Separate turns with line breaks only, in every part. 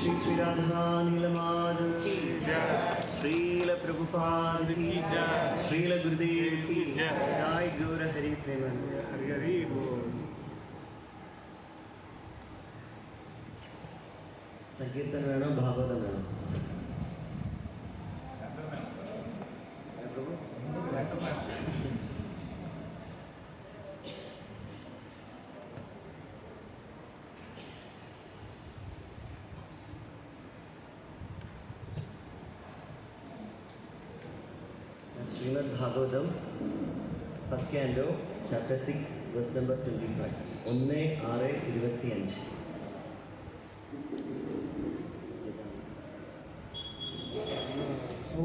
श्री श्री राधा नीलमाधव की जय, श्रील प्रभुपाद की जय, श्रील गुरुदेव की जय, जय गौर हरि प्रेमानंद। हरि हरि बोल। संकीर्तन വേണോ ഭാഗവതം വേണോ? Srimad Bhagavatam, first canto, chapter 6, verse number 25. 1-6-25.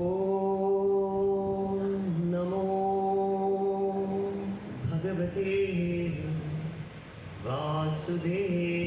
Om Namo Bhagavate Vasudevaya.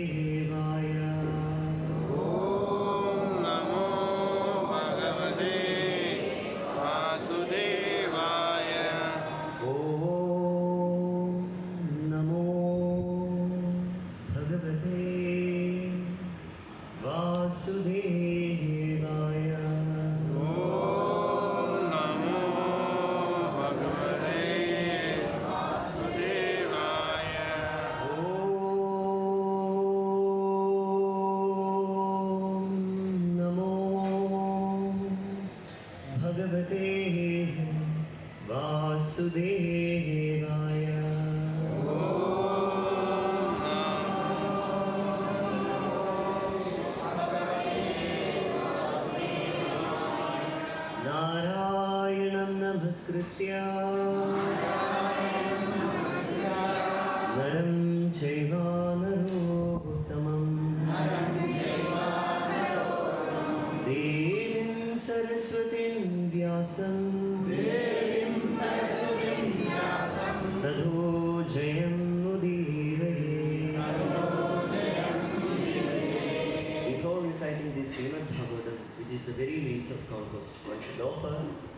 Narayanam namaskritya Naram chaiva narottamam Devim saraswatim vyasam Tadho jayam mudiraye. Before reciting this Srimad Bhagavatam, which is the very means of conquest, one should offer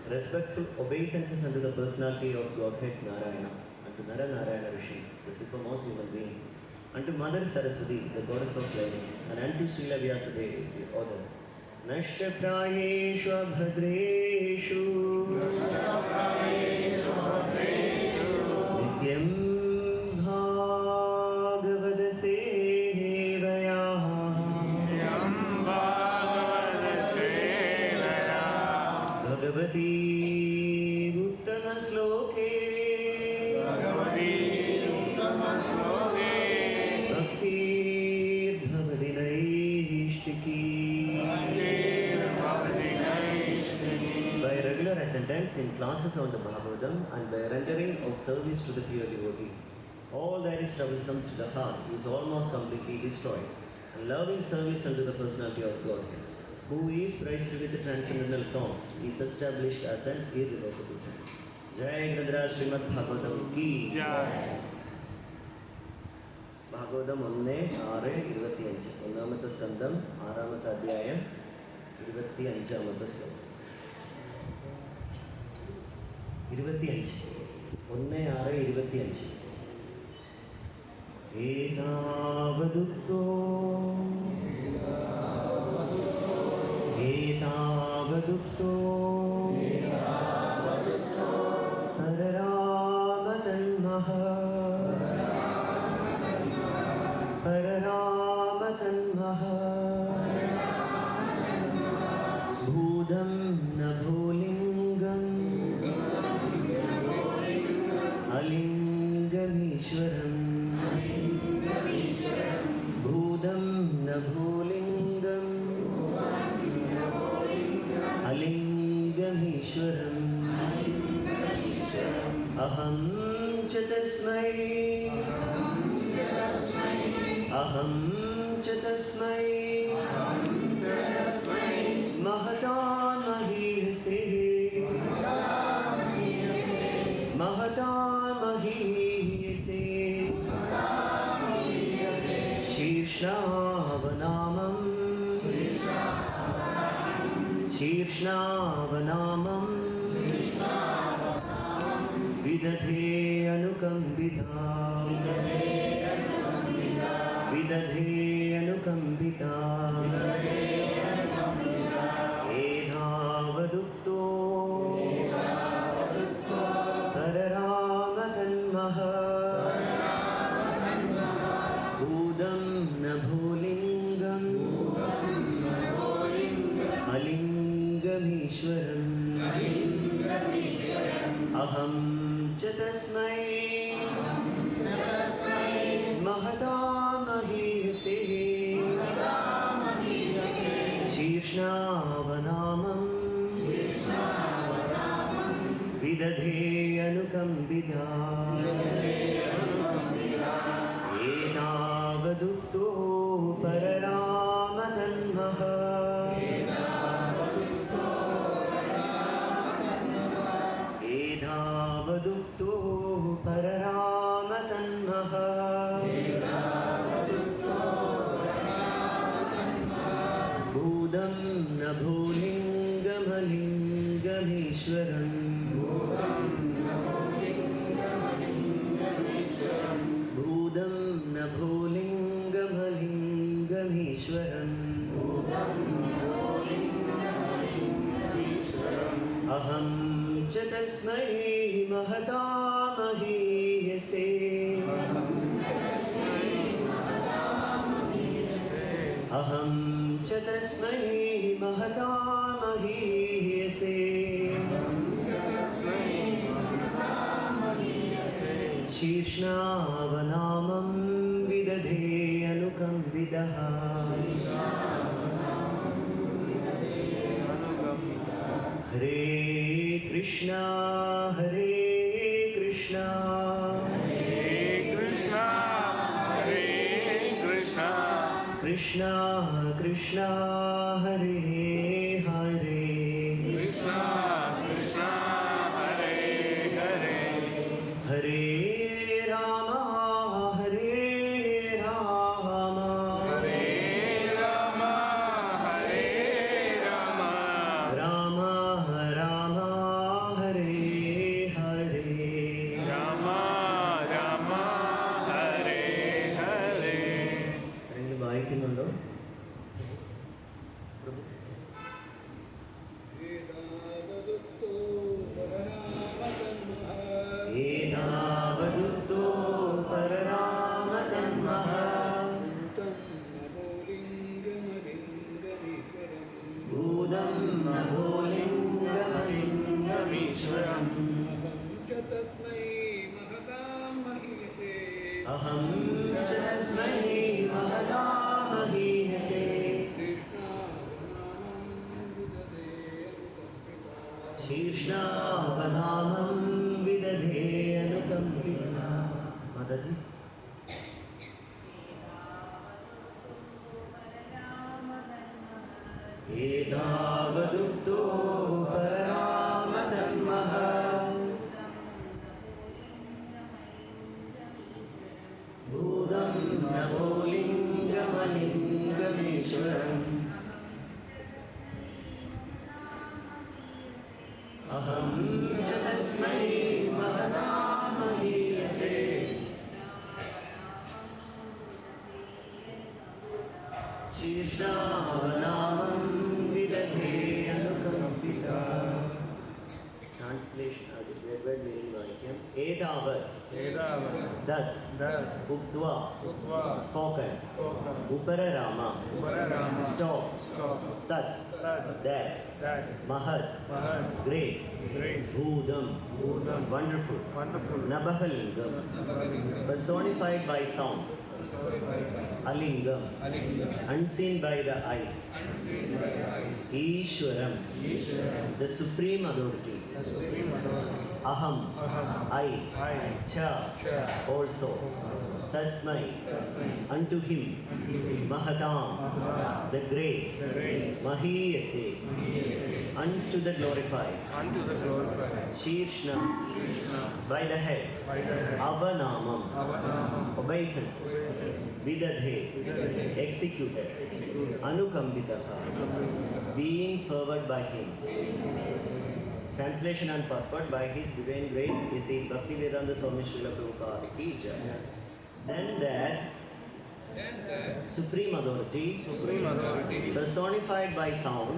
respectful obeisances unto the personality of Godhead Narayana, unto Nara Narayana Rishi, the supermost human being, unto Mother Saraswati, the goddess of learning, and unto Srila Vyasadeva, the author. Nashtaprayeshu bhadreshu Nityam Bhagavad Sevaya Bhagavati Uttama Sloke Bhaktir Bhavati Naishtiki. By regular attendance in classes on the Bhagavatam and by rendering of service to the pure devotee, all that is troublesome to the heart is almost completely destroyed, and loving service unto the personality of God, who is praised with the transcendental songs, is established as an irrevocable. Jai Grandhara Srimad Bhagavatam ki Jai. Bhagavatam 1-6-25. ഒന്നാമത്തെ സ്കന്ധം 6-ാമത്തെ അധ്യായം 25-ാമത്തെ ശ്ലോകം. 25. 1-6-25. Etavadukto Pararamatanmaha Bhudam Nabholingam Alingamishwaram Bhudam Nabholingam Alingamishwaram Aham cha tasmai Aham cha tasmai Mahatamahise Mahatamahise Shirshnavanamam Shirshnavanamam Vidadhe anukambita Vidadhe anukambita अहं च तस्मै महतामहीयसे शीर्ष्णावनामं विदधे अनुकम्पिता एतावदुक्तो पररामतन्मः एतावदुक्तो पररामतन्मः भूतं न भूलिङ्गमलिङ्गमीश्वरम् भूतं न भूलिङ्गमलिङ्गमीश्वरम् अहं च तस्मै महतामहीयसे अहं च तस्मै महतामहीयसे शीर्ष्णावनामं विदधे अनुकम्पितः हरे कृष्णा कृष्णा कृष्णा हरे हरे
कृष्णा कृष्णा हरे हरे
हरे राम हरे राम
हरे राम हरे राम
राम राम हरे हरे
राम राम हरे हरे
ആരെങ്കിലും വായിക്കുന്നുണ്ടോ? ഏതാവദുക്തോ പരരാമതന്മഃ ഭൂതം നഭോലിംഗമലിംഗമീശ്വരം अहं च तस्मै महतामहीयसे शीर्ष्णावनामं विदधे अनुकम्पिता माताजी एतावदुक्तो पररामतन्मः भूतं नभोलिङ्गमलिङ्गमीश्वरम् अहं च तस्मै महतामहीयसे शीर्ष्णावनामं विदधे अनुकम्पिता Translation of the Red meaning वाक्यम एतावत् दस उक्त्वा spoken उपरराम stop तत् that महत् great bhudam wonderful nabhalingam personified by sound alingam unseen by the eyes Ishwaram the supreme authority aham I cha also tasmai unto him mahatam the great mahiyase unto the glorified shirshna by the head avanamam obeisances vidadhe executed anukambitaha being favored by him. Translation and purport by His Divine Grace is in Bhaktivedanta Swami Srila Prabhupada ki jai. Then that supreme authority personified by sound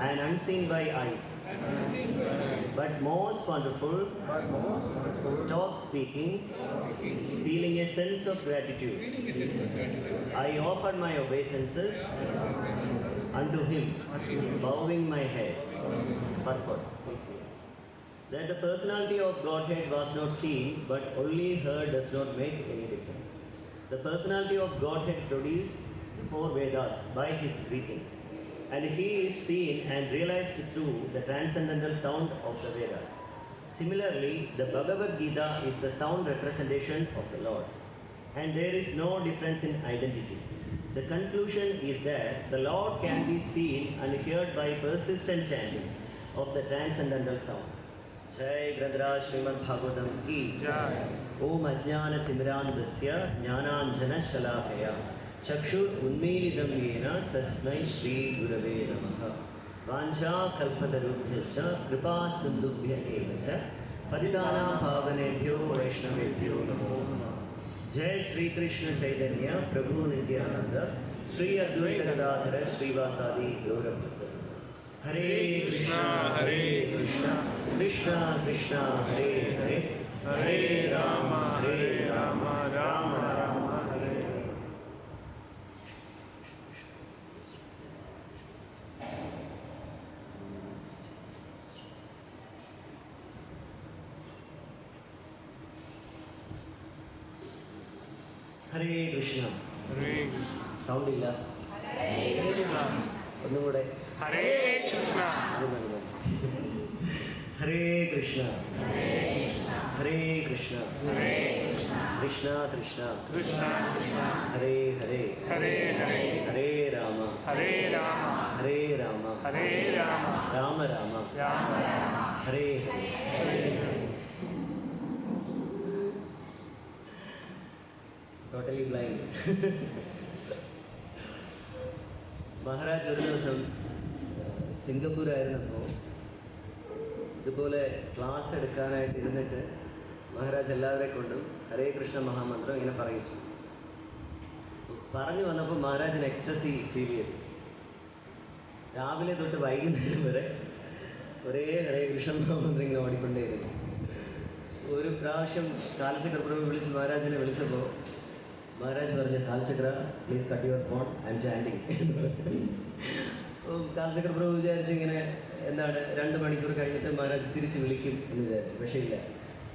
and unseen by eyes but most wonderful stop speaking feeling a sense of gratitude I offered my obeisances unto him bowing my head purport please hear. That the personality of Godhead was not seen, but only heard does not make any difference. The personality of Godhead produced the four Vedas by his breathing, and he is seen and realized through the transcendental sound of the Vedas. Similarly, the Bhagavad Gita is the sound representation of the Lord, and there is no difference in identity. The conclusion is that the Lord can be seen and heard by persistent chanting of the transcendental sound. Jai Grandraj Srimad Bhagavatam ki
Jai.
Om Ajnana Timirandasya Jnananjana Shalakaya Chakshur Unmilidam Yena Tasmai Shri Gurave Namaha Vancha Kalpatarubhyasya Kripa Sindubhya Evacha Padidana Bhavanebhyo Vaishnavebhyo Namo Namah. Jai Shri Krishna Chaitanya Prabhu Nityananda Shri Advaita Gadadhara Srivasadi Gaurabhata Hare Krishna Hare Krishna Krishna Krishna Hare Hare
Hare Rama Hare Rama Rama Rama Hare Hare.
Hare Krishna.
Hare Krishna.
Sound illa.
Krishna.
ഒന്നും കൂടെ.
Hare Krishna.
അത് മതി. Hare Krishna. Hare Krishna. Krishna Krishna.
Krishna Krishna.
Hare Hare.
Hare Hare.
Hare Rama.
Hare Rama.
Hare Rama.
Hare Rama.
Rama Rama.
Rama Rama.
Hare Hare. Totally blind. Maharaj ഒരു ദിവസം സിംഗപ്പൂരായിരുന്നപ്പോൾ ഇതുപോലെ class എടുക്കാനായിട്ട് ഇരുന്നിട്ട് മഹാരാജ് എല്ലാവരെ കൊണ്ടും ഹരേ കൃഷ്ണ മഹാമന്ത്രം ഇങ്ങനെ പറയിച്ചു. പറഞ്ഞു വന്നപ്പോൾ മഹാരാജിന് എക്സ്ട്രസി ഫീൽ ചെയ്തു. രാവിലെ തൊട്ട് വൈകുന്നേരം വരെ ഒരേ ഹരേ കൃഷ്ണ മഹാമന്ത്രം ഇങ്ങനെ ഓടിക്കൊണ്ടേയിരുന്നു. ഒരു പ്രാവശ്യം കാലചക്ര പ്രഭു വിളിച്ച് മഹാരാജിനെ വിളിച്ചപ്പോൾ മഹാരാജ് പറഞ്ഞു, Kalachakra please cut your phone, I am chanting എന്ന് പറഞ്ഞു. കാലചക്ര പ്രഭു വിചാരിച്ചു ഇങ്ങനെ എന്താണ് 2 മണിക്കൂർ കഴിഞ്ഞിട്ട് മഹാരാജ് തിരിച്ച് വിളിക്കും എന്ന് വിചാരിച്ചു. പക്ഷേ ഇല്ല,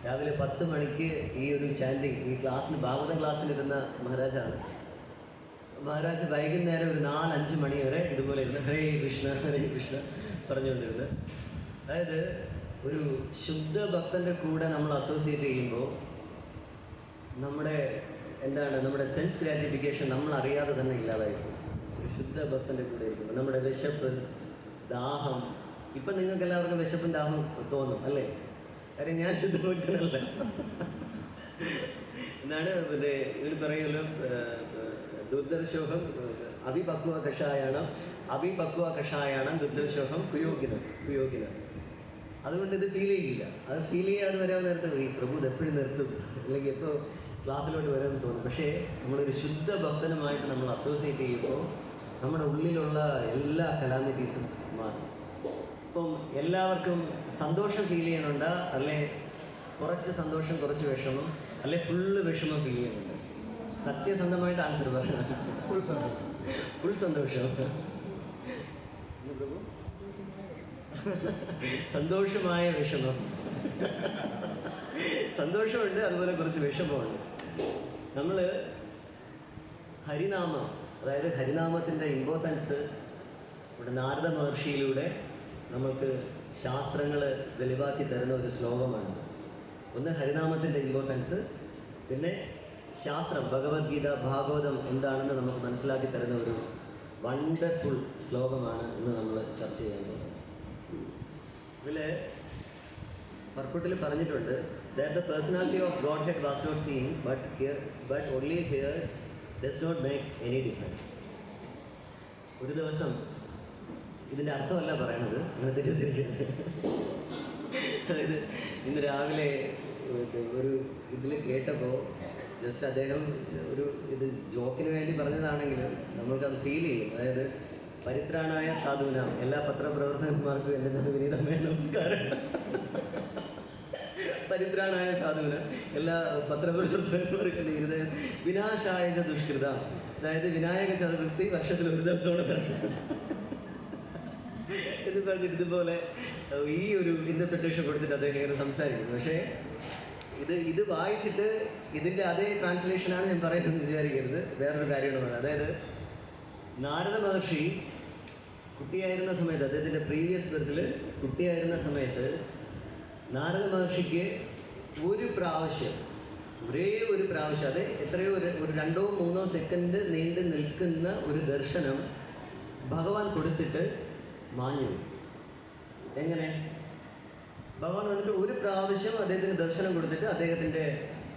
രാവിലെ 10 മണിക്ക് ഈ ഒരു ചാൻഡിങ് ഈ ക്ലാസ്സിൽ ഭാഗവതം ക്ലാസ്സിലിരുന്ന മഹാരാജാണ്. മഹാരാജ് വൈകുന്നേരം ഒരു 4-5 മണി വരെ ഇതുപോലെ ഇരുന്ന് ഹരേ കൃഷ്ണ പറഞ്ഞുകൊണ്ടിരുന്നത്. അതായത് ഒരു ശുദ്ധ ഭക്തൻ്റെ കൂടെ നമ്മൾ അസോസിയേറ്റ് ചെയ്യുമ്പോൾ നമ്മുടെ സെൻസ് ഗ്രാറ്റിഫിക്കേഷൻ നമ്മൾ അറിയാതെ തന്നെ ഇല്ലാതായിരിക്കും. ഒരു ശുദ്ധ ഭക്തൻ്റെ കൂടെ ഇരിക്കുമ്പോൾ നമ്മുടെ വിശപ്പ്, ദാഹം, ഇപ്പം നിങ്ങൾക്ക് എല്ലാവർക്കും വിശപ്പും ദാഹം തോന്നും അല്ലേ? കാര്യം ഞാൻ ശുദ്ധ ഭക്തനല്ല. എന്താണ് പിന്നെ ഇവർ പറയുമല്ലോ, ദുർദർശോഹം അവിപക്വ കഷായാണ് ദുർദർശോഹം കുയോഗിനം. അതുകൊണ്ട് ഇത് ഫീൽ ചെയ്യില്ല. അത് ഫീൽ ചെയ്യാതെ വരാൻ നേരത്തെ ഈ പ്രഭു ഇത് എപ്പോഴും നിർത്തും, അല്ലെങ്കിൽ എപ്പോൾ ക്ലാസ്സിലോട്ട് വരാമെന്ന് തോന്നും. പക്ഷേ നമ്മളൊരു ശുദ്ധ ഭക്തനുമായിട്ട് നമ്മൾ അസോസിയേറ്റ് ചെയ്യുമ്പോൾ നമ്മുടെ ഉള്ളിലുള്ള എല്ലാ കലാമിറ്റീസും മാറും. ഇപ്പം എല്ലാവർക്കും സന്തോഷം ഫീൽ ചെയ്യണുണ്ട്, അല്ലെ കുറച്ച് സന്തോഷം കുറച്ച് വിഷമം, അല്ലെ ഫുള്ള് വിഷമം ഫീൽ ചെയ്യുന്നുണ്ട്? സത്യസന്ധമായിട്ട് ആൻസർ പറയണം. ഫുൾ സന്തോഷം. പ്രഭു സന്തോഷമായ വിഷമം. സന്തോഷമുണ്ട്, അതുപോലെ കുറച്ച് വിഷമമുണ്ട്. നമ്മൾ ഹരിനാമം, അതായത് ഹരിനാമത്തിൻ്റെ ഇമ്പോർട്ടൻസ് ഇവിടെ നാരദ മഹർഷിയിലൂടെ നമ്മൾക്ക് ശാസ്ത്രങ്ങൾ വെളിവാക്കി തരുന്ന ഒരു ശ്ലോകമാണ്. ഒന്ന് ഹരിനാമത്തിൻ്റെ ഇമ്പോർട്ടൻസ്, പിന്നെ ശാസ്ത്രം ഭഗവത്ഗീത ഭാഗവതം എന്താണെന്ന് നമുക്ക് മനസ്സിലാക്കി തരുന്ന ഒരു വണ്ടർഫുൾ ശ്ലോകമാണ് ഇന്ന് നമ്മൾ ചർച്ച ചെയ്യാൻ പോകുന്നത്. ഇതിൽ പർപ്പട്ടിൽ പറഞ്ഞിട്ടുണ്ട്, that the personality of Godhead was not seen, but only here does not make any difference. ഒരു ദിവസം ഇതിൻ്റെ അർത്ഥമല്ല പറയണത്, അങ്ങനെ തെറ്റിദ്ധരിക്കരുത്. അതായത് ഇന്ന് രാവിലെ ഒരു ഇതിൽ കേട്ടപ്പോൾ ജസ്റ്റ് അദ്ദേഹം ഇത് ജോക്കിന് വേണ്ടി പറഞ്ഞതാണെങ്കിലും നമ്മൾക്കത് ഫീൽ ചെയ്യും. അതായത് പരിത്രാണായ സാധുവിനാം, എല്ലാ പത്രപ്രവർത്തകന്മാർക്കും എൻ്റെ വിനീതമായ നമസ്കാരം. പരിത്രാണായ സാധുവിന് എല്ലാ പത്രപ്രവർത്തകന്മാർക്കും ഹൃദയം വിനാശായ ദുഷ്കൃത, അതായത് വിനായക ചതുർത്ഥി വർഷത്തിൽ ഒരു ദിവസമാണ്. ഇത് പറഞ്ഞിട്ട് ഇതുപോലെ ഈ ഒരു ഇൻ്റർപ്രിട്ടേഷൻ കൊടുത്തിട്ട് അദ്ദേഹം ഇങ്ങനെ സംസാരിക്കുന്നു. പക്ഷേ ഇത് വായിച്ചിട്ട് ഇതിൻ്റെ അതേ ട്രാൻസ്ലേഷനാണ് ഞാൻ പറയുന്നത് വിചാരിക്കരുത്. വേറൊരു കാര്യമാണ് പറയുന്നത്. അതായത് നാരദ മഹർഷി കുട്ടിയായിരുന്ന സമയത്ത്, അദ്ദേഹത്തിൻ്റെ പ്രീവിയസ് ബർത്തിൽ കുട്ടിയായിരുന്ന സമയത്ത് നാരദ മഹർഷിക്ക് ഒരേ ഒരു പ്രാവശ്യം അത് എത്രയോ ഒരു 2-3 സെക്കൻഡ് നീണ്ടു നിൽക്കുന്ന ഒരു ദർശനം ഭഗവാൻ കൊടുത്തിട്ട് മാഞ്ഞു. എങ്ങനെ? ഭഗവാൻ വന്നിട്ട് ഒരു പ്രാവശ്യം അദ്ദേഹത്തിന് ദർശനം കൊടുത്തിട്ട് അദ്ദേഹത്തിൻ്റെ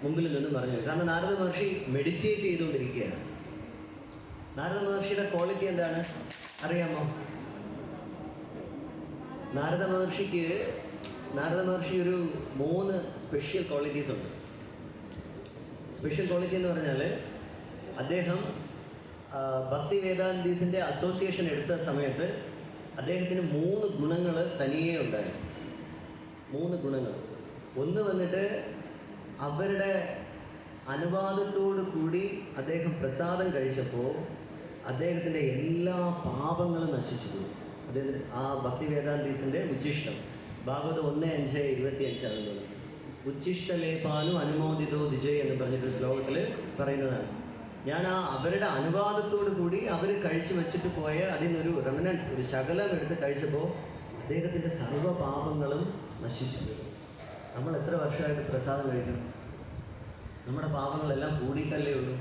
മുമ്പിൽ നിന്ന് പറഞ്ഞു. കാരണം നാരദ മഹർഷി മെഡിറ്റേറ്റ് ചെയ്തുകൊണ്ടിരിക്കുകയാണ്. നാരദ മഹർഷിയുടെ ക്വാളിറ്റി എന്താണ് അറിയാമോ? നാരദ മഹർഷി ഒരു 3 സ്പെഷ്യൽ ക്വാളിറ്റീസ് ഉണ്ട്. സ്പെഷ്യൽ ക്വാളിറ്റി എന്ന് പറഞ്ഞാൽ അദ്ദേഹം ഭക്തി വേദാന്തീസിൻ്റെ അസോസിയേഷൻ എടുത്ത സമയത്ത് അദ്ദേഹത്തിന് 3 ഗുണങ്ങൾ തനിയേ ഉണ്ടായി. 3 ഗുണങ്ങൾ. ഒന്ന് വന്നിട്ട് അവരുടെ അനുവാദത്തോടു കൂടി അദ്ദേഹം പ്രസാദം കഴിച്ചപ്പോൾ അദ്ദേഹത്തിൻ്റെ എല്ലാ പാപങ്ങളും നശിച്ചു പോയി. അദ്ദേഹത്തിന് ആ ഭക്തി വേദാന്തീസിൻ്റെ ഉച്ഛിഷ്ടം ഭാഗവതം 1:5-25 ആകുന്നത് ഉച്ഛിഷ്ടലേപാനു അനുമോദിതോ ദിജയ് എന്ന് പറഞ്ഞിട്ടൊരു ശ്ലോകത്തിൽ പറയുന്നതാണ്. ഞാൻ അവരുടെ അനുവാദത്തോടു കൂടി അവർ കഴിച്ചു വെച്ചിട്ട് പോയ അതിനൊരു റെമനൻസ്, ഒരു ശകലം എടുത്ത് കഴിച്ചപ്പോൾ അദ്ദേഹത്തിൻ്റെ സർവ്വ പാപങ്ങളും നശിച്ചു പോയി. നമ്മൾ എത്ര വർഷമായിട്ട് പ്രസാദം കഴിക്കണം? നമ്മുടെ പാപങ്ങളെല്ലാം കൂടിയിട്ടല്ലേ ഉള്ളൂ.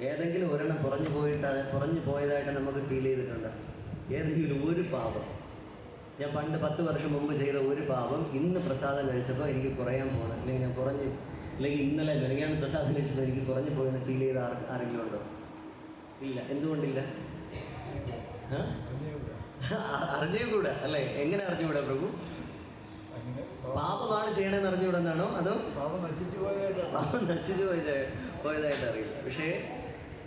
ഏതെങ്കിലും ഒരെണ്ണം കുറഞ്ഞു പോയതായിട്ട് നമുക്ക് ഫീൽ ചെയ്തിട്ടുണ്ട്? ഏതെങ്കിലും ഒരു പാപം? ഞാൻ പണ്ട് 10 വർഷം മുമ്പ് ചെയ്ത ഒരു പാപം ഇന്ന് പ്രസാദം കഴിച്ചപ്പോൾ എനിക്ക് കുറയാൻ പോകണം, അല്ലെങ്കിൽ ഞാൻ കുറഞ്ഞു, അല്ലെങ്കിൽ ഇന്നലെ മെനങ്ങാൻ പ്രസാദം കഴിച്ചപ്പോൾ എനിക്ക് കുറഞ്ഞു പോയെന്ന് ഫീൽ ചെയ്ത ആരെങ്കിലും ഉണ്ടോ? ഇല്ല. എന്തുകൊണ്ടില്ല? അറിഞ്ഞുകൂടാ അല്ലേ? എങ്ങനെ അറിഞ്ഞുകൂടാ പ്രഭു? പാപമാണ് ചെയ്യണമെന്ന് അറിഞ്ഞുകൂടെന്നാണോ? അതോ പാപം നശിച്ചു പോയതായിട്ട് അറിയില്ല. പക്ഷേ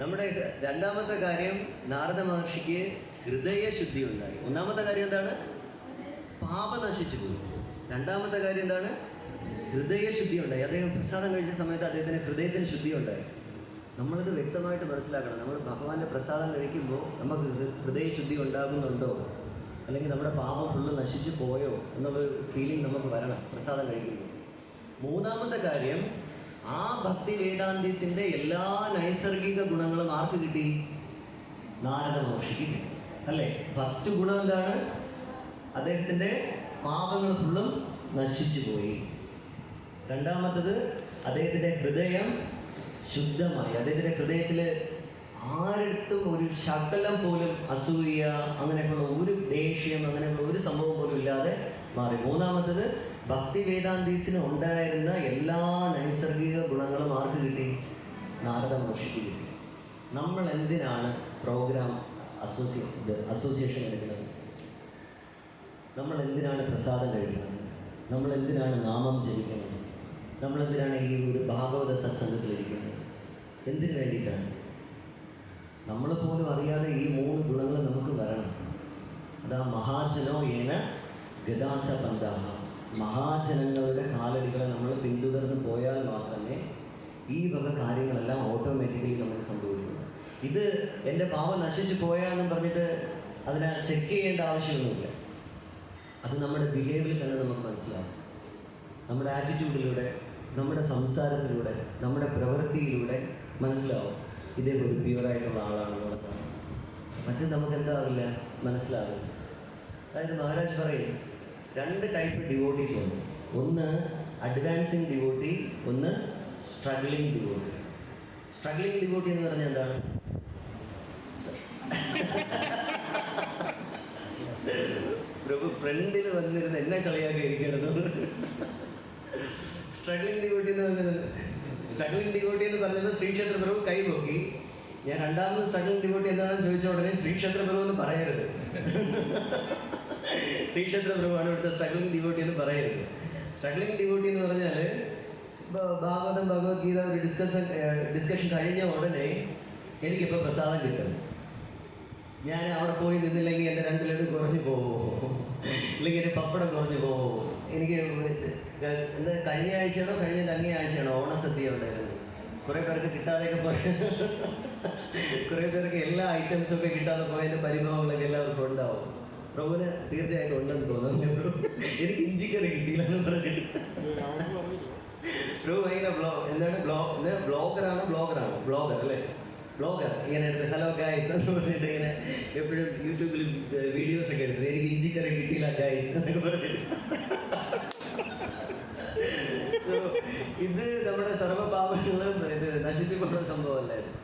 നമ്മുടെ രണ്ടാമത്തെ കാര്യം, നാരദ മഹർഷിക്ക് ഹൃദയശുദ്ധി ഉണ്ടായി. ഒന്നാമത്തെ കാര്യം എന്താണ്? പാപം നശിച്ചു പോയി. രണ്ടാമത്തെ കാര്യം എന്താണ്? ഹൃദയശുദ്ധി ഉണ്ടായി. അദ്ദേഹം പ്രസാദം കഴിച്ച സമയത്ത് അദ്ദേഹത്തിന് ഹൃദയത്തിന് ശുദ്ധി ഉണ്ടായി. നമ്മളിത് വ്യക്തമായിട്ട് മനസ്സിലാക്കണം. നമ്മൾ ഭഗവാന്റെ പ്രസാദം കഴിക്കുമ്പോൾ നമുക്ക് ഹൃദയശുദ്ധി ഉണ്ടാകുന്നുണ്ടോ, അല്ലെങ്കിൽ നമ്മുടെ പാപം ഫുള്ള് നശിച്ചു പോയോ എന്നുള്ളൊരു ഫീലിംഗ് നമുക്ക് വരണം പ്രസാദം കഴിക്കുമ്പോൾ. മൂന്നാമത്തെ കാര്യം, ആ ഭക്തി വേദാന്തീസിൻ്റെ എല്ലാ നൈസർഗിക ഗുണങ്ങളും ആർക്ക് കിട്ടി? നാരദ മഹർഷിക്ക് കിട്ടി അല്ലേ? ഫസ്റ്റ് ഗുണം എന്താണ്? അദ്ദേഹത്തിൻ്റെ പാപങ്ങൾ ഫുള്ളും നശിച്ചു പോയി. രണ്ടാമത്തത്, അദ്ദേഹത്തിൻ്റെ ഹൃദയം ശുദ്ധമായി. അദ്ദേഹത്തിൻ്റെ ഹൃദയത്തിൽ ആരടുത്തും ഒരു ശകലം പോലും അസൂയ, അങ്ങനെയൊക്കെയുള്ള ഒരു ദേഷ്യം, അങ്ങനെയുള്ള ഒരു സംഭവം പോലും ഇല്ലാതെ മാറി. മൂന്നാമത്തത്, ഭക്തി വേദാന്തീസിന് ഉണ്ടായിരുന്ന എല്ലാ നൈസർഗിക ഗുണങ്ങളും ആർക്ക് കിട്ടി? നാരദ മഹർഷിക്ക് കിട്ടി. നമ്മൾ എന്തിനാണ് പ്രോഗ്രാം അസോസിയേഷൻ എടുക്കുന്നത്? നമ്മൾ എന്തിനാണ് പ്രസാദം കഴിക്കുന്നത്? നമ്മൾ എന്തിനാണ് നാമം ജപിക്കുന്നത്? നമ്മൾ എന്തിനാണ് ഈ ഒരു ഭാഗവത സത്സംഗത്തിലിരിക്കുന്നത്? എന്തിനു വേണ്ടിയിട്ടാണ്? നമ്മൾ പോലും അറിയാതെ ഈ 3 ഗുണങ്ങൾ നമുക്ക് വരണം. അതാ മഹാജനോ ഏന ഗദാസ പന്ഥാഹ. മഹാജനങ്ങളുടെ കാലടികളെ നമ്മൾ പിന്തുടർന്ന് പോയാൽ മാത്രമേ ഈ വക കാര്യങ്ങളെല്ലാം ഓട്ടോമാറ്റിക്കലി നമുക്ക് സംഭവിക്കുന്നു. ഇത് എൻ്റെ പാവം നശിച്ചു പോയാന്നും പറഞ്ഞിട്ട് അതിനെ ചെക്ക് ചെയ്യേണ്ട ആവശ്യമൊന്നുമില്ല. അത് നമ്മുടെ ബിഹേവിയറിൽ തന്നെ നമുക്ക് മനസ്സിലാവും. നമ്മുടെ ആറ്റിറ്റ്യൂഡിലൂടെ, നമ്മുടെ സംസാരത്തിലൂടെ, നമ്മുടെ പ്രവൃത്തിയിലൂടെ മനസ്സിലാവും ഇതേ ഒരു പ്യുവറായിട്ടുള്ള ആളാണെന്ന് പറഞ്ഞാൽ. മറ്റും നമുക്ക് എന്താവില്ല, മനസ്സിലാവില്ല. അതായത് മഹാരാജ് പറയും 2 ടൈപ്പ് ഡിവോട്ടീസ് ഉണ്ട്. ഒന്ന് അഡ്വാൻസിങ് ഡിവോട്ടി, ഒന്ന് സ്ട്രഗ്ലിംഗ് ഡിവോട്ടി. സ്ട്രഗ്ലിംഗ് ഡിവോട്ടി എന്ന് പറഞ്ഞാൽ എന്താണ്? പ്രഭു ഫ്രണ്ടിൽ വന്നിരുന്ന് എന്നെ കളിയാക്കി ഇരിക്കരുത്. സ്ട്രഗ്ലിംഗ് ഡിവോട്ടി എന്ന് പറഞ്ഞപ്പോൾ ശ്രീക്ഷേത്ര പ്രഭു കൈ പൊക്കി. ഞാൻ രണ്ടാമത് സ്ട്രഗ്ലിംഗ് ഡിവോട്ടി എന്താണെന്ന് ചോദിച്ച ഉടനെ ശ്രീക്ഷേത്ര പ്രഭു എന്ന് പറയരുത്. ശ്രീക്ഷേത്ര പ്രഭുവാണ് ഇവിടുത്തെ സ്ട്രഗ്ലിംഗ് ഡിവോട്ടി എന്ന് പറയരുത്. സ്ട്രഗ്ലിംഗ് ഡിവോട്ടി എന്ന് പറഞ്ഞാൽ ഭാഗവതം ഭഗവത്ഗീത ഒരു ഡിസ്കഷൻ കഴിഞ്ഞ ഉടനെ എനിക്കിപ്പോൾ പ്രസാദം കിട്ടും. ഞാൻ അവിടെ പോയി നിന്നില്ലെങ്കിൽ എൻ്റെ 2 ലഡു കുറഞ്ഞു പോവോ, ഇല്ലെങ്കിൽ എൻ്റെ പപ്പടം കുറഞ്ഞു പോവോ. എനിക്ക് എന്താ കഴിഞ്ഞ ആഴ്ചയാണോ അങ്ങേ ആഴ്ചയാണോ ഓണസദ്യ ഉണ്ടായിരുന്നു. കുറേ പേർക്ക് കിട്ടാതെയൊക്കെ പോയ, കുറേ പേർക്ക് എല്ലാ ഐറ്റംസൊക്കെ കിട്ടാതെ പോയതിൻ്റെ പരിഭവങ്ങളൊക്കെ എല്ലാവർക്കും ഉണ്ടാവും. പ്രഭുവിന് തീർച്ചയായിട്ടും ഉണ്ടെന്ന് തോന്നുന്നു. എനിക്ക് ഇഞ്ചിക്കറി കിട്ടിയില്ലെന്ന് പറഞ്ഞിട്ട് പ്രഭു ഭയങ്കര ബ്ലോഗർ അല്ലേ, ബ്ലോഗർ. ഇങ്ങനെ എടുത്ത് ഹലോ ഗായ്സ് എന്ന് പറഞ്ഞിട്ട് ഇങ്ങനെ എപ്പോഴും യൂട്യൂബിൽ വീഡിയോസ് ഒക്കെ എടുത്തത്. എനിക്ക് ഇഞ്ചിക്കറി കിട്ടിയില്ല ഗായ്സ് എന്നൊക്കെ പറഞ്ഞിട്ട്. ഇത് നമ്മുടെ സർവ്വപാപങ്ങളും ഇത് നശിച്ചു പോകുന്ന സംഭവമല്ലായിരുന്നു.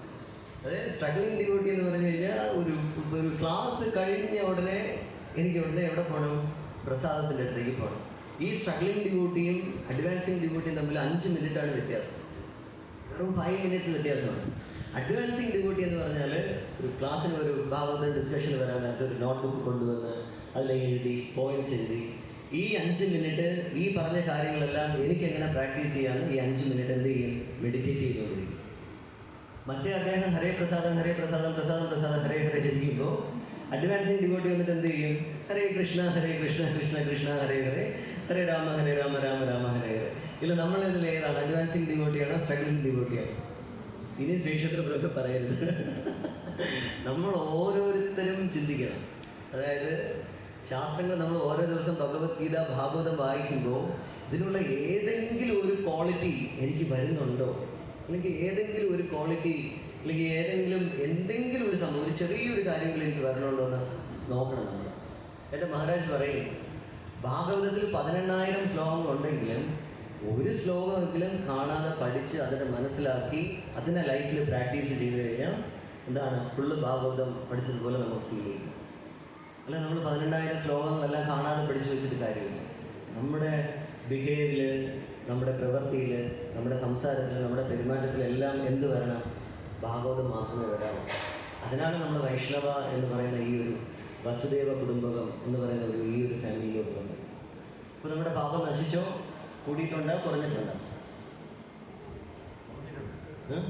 അതായത് സ്ട്രഗ്ലിംഗ് ഡിവോട്ടി എന്ന് പറഞ്ഞു കഴിഞ്ഞാൽ ഒരു ക്ലാസ് കഴിഞ്ഞ ഉടനെ എനിക്ക് ഉടനെ എവിടെ പോകണം? പ്രസാദത്തിൻ്റെ അടുത്തേക്ക് പോകണം. ഈ സ്ട്രഗ്ലിംഗ് ഡിവോട്ടിയും അഡ്വാൻസിങ് ഡിവോട്ടിയും തമ്മിൽ 5 മിനിറ്റാണ് വ്യത്യാസം. വെറും 5 മിനിറ്റ്സ് വ്യത്യാസമാണ്. അഡ്വാൻസിങ് ഡിവോട്ടി എന്ന് പറഞ്ഞാൽ ഒരു ക്ലാസ്സിന് ഒരു ഭാഗത്ത് ഡിസ്കഷൻ വരാനകത്ത് ഒരു നോട്ട് ബുക്ക് കൊണ്ടുവന്ന് അതിൽ എഴുതി പോയിന്റ്സ് എഴുതി ഈ 5 മിനിറ്റ് ഈ പറഞ്ഞ കാര്യങ്ങളെല്ലാം എനിക്ക് എങ്ങനെ പ്രാക്ടീസ് ചെയ്യാമെന്ന് ഈ 5 മിനിറ്റ് എന്ത് ചെയ്യും? മെഡിറ്റേറ്റ് ചെയ്തുകൊണ്ടിരിക്കും. മറ്റേ അദ്ദേഹം ഹരേ പ്രസാദം ഹരേ പ്രസാദം പ്രസാദം പ്രസാദം ഹരേ ഹരേ ജപിക്കുമ്പോൾ അഡ്വാൻസിങ് ഡിവോട്ടി വന്നിട്ട് എന്ത് ചെയ്യും? ഹരേ കൃഷ്ണ കൃഷ്ണ കൃഷ്ണ ഹരേ ഹരേ ഹരേ രാമ രാമ രാമ ഹരേ ഹരേ. ഇതിൽ നമ്മൾ ഇതിൽ ഏതാണ്? അഡ്വാൻസിങ് ഡിവോട്ടിയാണോ സ്ട്രഗ്ലിംഗ് ഡിവോട്ടിയാണോ? ഇനി ശ്രീക്ഷേത്രത്തിലൊക്കെ പറയരുത്. നമ്മൾ ഓരോരുത്തരും ചിന്തിക്കണം. അതായത് ശാസ്ത്രങ്ങൾ നമ്മൾ ഓരോ ദിവസം ഭഗവത്ഗീത ഭാഗവതം വായിക്കുമ്പോൾ ഇതിലുള്ള ഏതെങ്കിലും ഒരു ക്വാളിറ്റി എനിക്ക് വരുന്നുണ്ടോ, അല്ലെങ്കിൽ ഏതെങ്കിലും ഒരു ക്വാളിറ്റി, അല്ലെങ്കിൽ എന്തെങ്കിലും ഒരു സംഭവം, ഒരു ചെറിയൊരു കാര്യങ്ങൾ എനിക്ക് വരണുണ്ടോ എന്ന് നോക്കണം നമ്മൾ. എൻ്റെ മഹാരാജ് പറയും, ഭാഗവതത്തിൽ 18,000 ശ്ലോകങ്ങൾ ഉണ്ടെങ്കിലും ഒരു ശ്ലോകമെങ്കിലും കാണാതെ പഠിച്ച് അതിനെ മനസ്സിലാക്കി അതിനെ ലൈഫിൽ പ്രാക്ടീസ് ചെയ്ത് കഴിഞ്ഞാൽ എന്താണ്? ഫുള്ള് ഭാഗവതം പഠിച്ചതുപോലെ നമുക്ക് ഫീൽ ചെയ്യും. അല്ല, നമ്മൾ 18,000 ശ്ലോകങ്ങളെല്ലാം കാണാതെ പഠിച്ചു വെച്ചിട്ട് കാര്യമില്ല. നമ്മുടെ ബിഹേവിയർ, നമ്മുടെ പ്രവൃത്തിയിൽ, നമ്മുടെ സംസാരത്തിൽ, നമ്മുടെ പെരുമാറ്റത്തിലെല്ലാം എന്ത് വരണം? ഭാഗവതം മാത്രമേ വരാവൂ. അതിനാണ് നമ്മൾ വൈഷ്ണവ എന്ന് പറയുന്ന ഈ ഒരു വസുദേവ കുടുംബകം എന്ന് പറയുന്ന ഈ ഒരു ഫാമിലിയിലോട്ട് വന്നത്. അപ്പോൾ നമ്മുടെ പാപം നശിച്ചോ? കൂടിയിട്ടുണ്ടോ? കുറഞ്ഞിട്ടുണ്ടോ?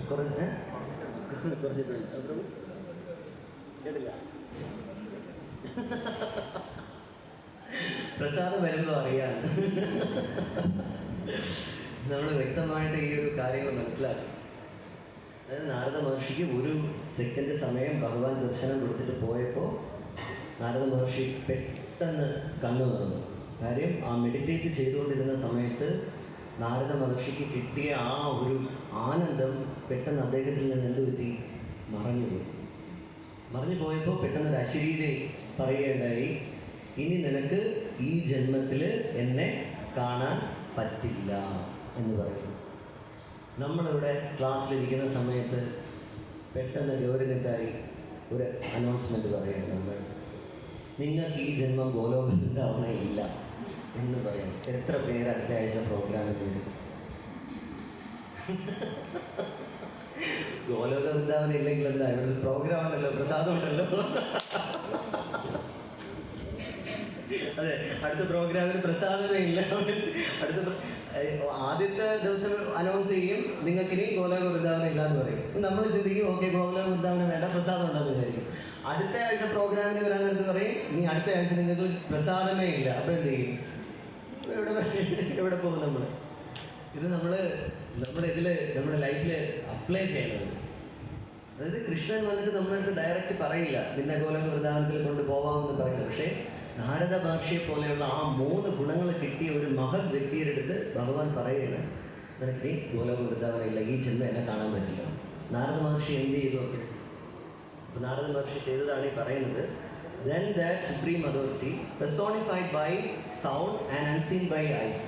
കുറഞ്ഞിട്ടുണ്ട്. കേട്ടില്ല? പ്രസാദം വരുമ്പോൾ അറിയാം. നമ്മൾ വ്യക്തമായിട്ട് ഈ ഒരു കാര്യങ്ങൾ മനസ്സിലാക്കി. അതായത് നാരദ മഹർഷിക്ക് ഒരു സെക്കൻഡ് സമയം ഭഗവാൻ ദർശനം കൊടുത്തിട്ട് പോയപ്പോൾ നാരദ മഹർഷി പെട്ടെന്ന് കണ്ണു നിറഞ്ഞു. കാര്യം ആ മെഡിറ്റേറ്റ് ചെയ്തുകൊണ്ടിരുന്ന സമയത്ത് നാരദ മഹർഷിക്ക് കിട്ടിയ ആ ഒരു ആനന്ദം പെട്ടെന്ന് അദ്ദേഹത്തിൽ നിന്ന് എന്ത് പറ്റി? മറഞ്ഞു പോയപ്പോൾ പെട്ടെന്ന് ഒരു അശരീരി പറയുകയുണ്ടായി, ഇനി നിനക്ക് ഈ ജന്മത്തിൽ എന്നെ കാണാൻ പറ്റില്ല എന്ന് പറയുന്നു. നമ്മളിവിടെ ക്ലാസ്സിലിരിക്കുന്ന സമയത്ത് പെട്ടെന്ന് ഗൗരവക്കാരി ഒരു അനൗൺസ്മെൻറ്റ് പറയുന്നുണ്ട്, നിങ്ങൾക്ക് ഈ ജന്മം ഗോലോകവൃന്ദാവനമില്ല എന്ന് പറയും. എത്ര പേര് അടുത്ത ആഴ്ച പ്രോഗ്രാമിൽ വരും? ഗോലോക വൃന്ദാവനം ഇല്ലെങ്കിൽ എന്താ? ഇവിടെ പ്രോഗ്രാം ഉണ്ടല്ലോ, പ്രസാദം ഉണ്ടല്ലോ. അതെ, അടുത്ത പ്രോഗ്രാമിന് പ്രസാദമേ ഇല്ല. ആദ്യത്തെ ദിവസം അനൗൺസ് ചെയ്യും, നിങ്ങൾക്കിനി ഗോലോക വൃന്ദാവനം ഇല്ല എന്ന് പറയും. നമ്മൾ ചിന്തിക്കും, ഓക്കെ ഗോലോക വൃന്ദാവനം വേണ്ട, പ്രസാദം ഉണ്ടെന്ന് വിചാരിക്കും. അടുത്ത ആഴ്ച പ്രോഗ്രാമിന് വരാൻ നേരത്ത് പറയും, ഇനി അടുത്ത ആഴ്ച നിങ്ങൾക്ക് പ്രസാദമേ ഇല്ല. അപ്പോൾ എന്ത് ചെയ്യും? എവിടെ പോകും നമ്മൾ? ഇത് നമ്മുടെ ഇതിൽ നമ്മുടെ ലൈഫിൽ അപ്ലൈ ചെയ്യണത്. അതായത് കൃഷ്ണൻ വന്നിട്ട് നമ്മളടുത്ത് ഡയറക്റ്റ് പറയില്ല നിന്നെ ഗോലോക വൃന്ദാവനത്തിൽ കൊണ്ട് പോകാമെന്ന് പറയില്ല. പക്ഷേ നാരദ മഹർഷിയെ പോലെയുള്ള ആ 3 ഗുണങ്ങൾ കിട്ടിയ ഒരു മഹത് വ്യക്തിയുടെ അടുത്ത് ഭഗവാൻ പറയുകയാണ്, നിനക്ക് നീ ഗോലോക വൃന്ദാവനം ഇല്ല, ഈ ജന്മം എന്നെ കാണാൻ പറ്റില്ല. നാരദ മഹർഷി എന്ത് ചെയ്തു? അപ്പോൾ നാരദ മഹർഷി ചെയ്തതാണ് ഈ പറയുന്നത്. Then that supreme authority personified by sound and unseen by eyes.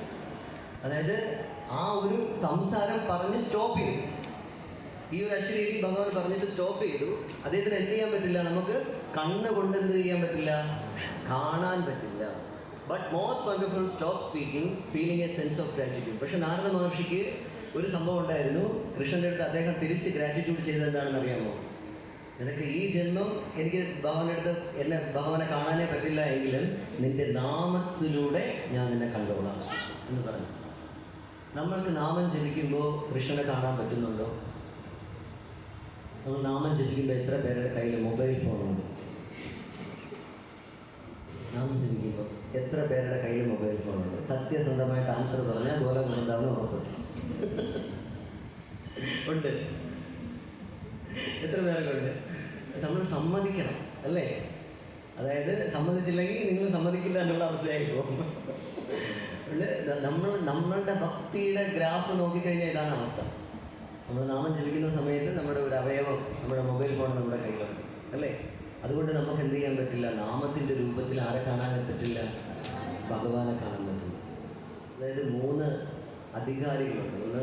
അതായത് ആ ഒരു സംസാരം പറഞ്ഞ് സ്റ്റോപ്പ് ചെയ്തു. ഈ ഒരു അശരീരി ഭഗവാൻ പറഞ്ഞിട്ട് സ്റ്റോപ്പ് ചെയ്തു. അദ്ദേഹത്തിന് എന്ത് ചെയ്യാൻ പറ്റില്ല? നമുക്ക് കണ്ണ് കൊണ്ട് എന്ത് ചെയ്യാൻ പറ്റില്ല? കാണാൻ പറ്റില്ല. But most wonderful stop speaking, feeling A sense of gratitude. പക്ഷെ നാരദ മഹർഷിക്ക് ഒരു സംഭവം ഉണ്ടായിരുന്നു. കൃഷ്ണൻ്റെ അടുത്ത് അദ്ദേഹം തിരിച്ച് ഗ്രാറ്റിറ്റ്യൂഡ് ചെയ്തത് എന്താണെന്ന് അറിയാമോ? നിനക്ക് ഈ ജന്മം എനിക്ക് ഭഗവാന്റെ അടുത്ത് എന്നെ ഭഗവാനെ കാണാനേ പറ്റില്ല എങ്കിലും നിന്റെ നാമത്തിലൂടെ ഞാൻ നിന്നെ കണ്ടോളാം എന്ന് പറഞ്ഞു. നമ്മൾക്ക് നാമം ജപിക്കുമ്പോൾ കൃഷ്ണനെ കാണാൻ പറ്റുന്നുണ്ടോ? നമ്മൾ നാമം ജപിക്കുമ്പോൾ എത്ര പേരുടെ കയ്യിൽ മൊബൈൽ ഫോണുണ്ട്? നാമം ജപിക്കുമ്പോൾ എത്ര പേരുടെ കയ്യിൽ മൊബൈൽ ഫോണുണ്ട്? സത്യസന്ധമായിട്ട് ആൻസർ പറഞ്ഞാൽ ഗോലോക വൃന്ദാവനം ഉറപ്പുണ്ട്. ഉണ്ട്. എത്ര പേരൊക്കെ ഉണ്ട്? നമ്മൾ സമ്മതിക്കണം അല്ലേ? അതായത് സമ്മതിച്ചില്ലെങ്കിൽ നിങ്ങൾ സമ്മതിക്കില്ല എന്നുള്ള അവസ്ഥയായി പോകും. നമ്മളുടെ ഭക്തിയുടെ ഗ്രാഫ് നോക്കിക്കഴിഞ്ഞാൽ ഇതാണ് അവസ്ഥ. നമ്മൾ നാമം ജപിക്കുന്ന സമയത്ത് നമ്മുടെ ഒരു അവയവം, നമ്മുടെ മൊബൈൽ ഫോൺ നമ്മുടെ കയ്യിലുണ്ട് അല്ലേ? അതുകൊണ്ട് നമുക്ക് എന്ത് ചെയ്യാൻ പറ്റില്ല? നാമത്തിൻ്റെ രൂപത്തിൽ ആരെ കാണാൻ പറ്റില്ല? ഭഗവാനെ കാണാൻ പറ്റില്ല. അതായത് 3 അധികാരികളുണ്ട്. ഒന്ന്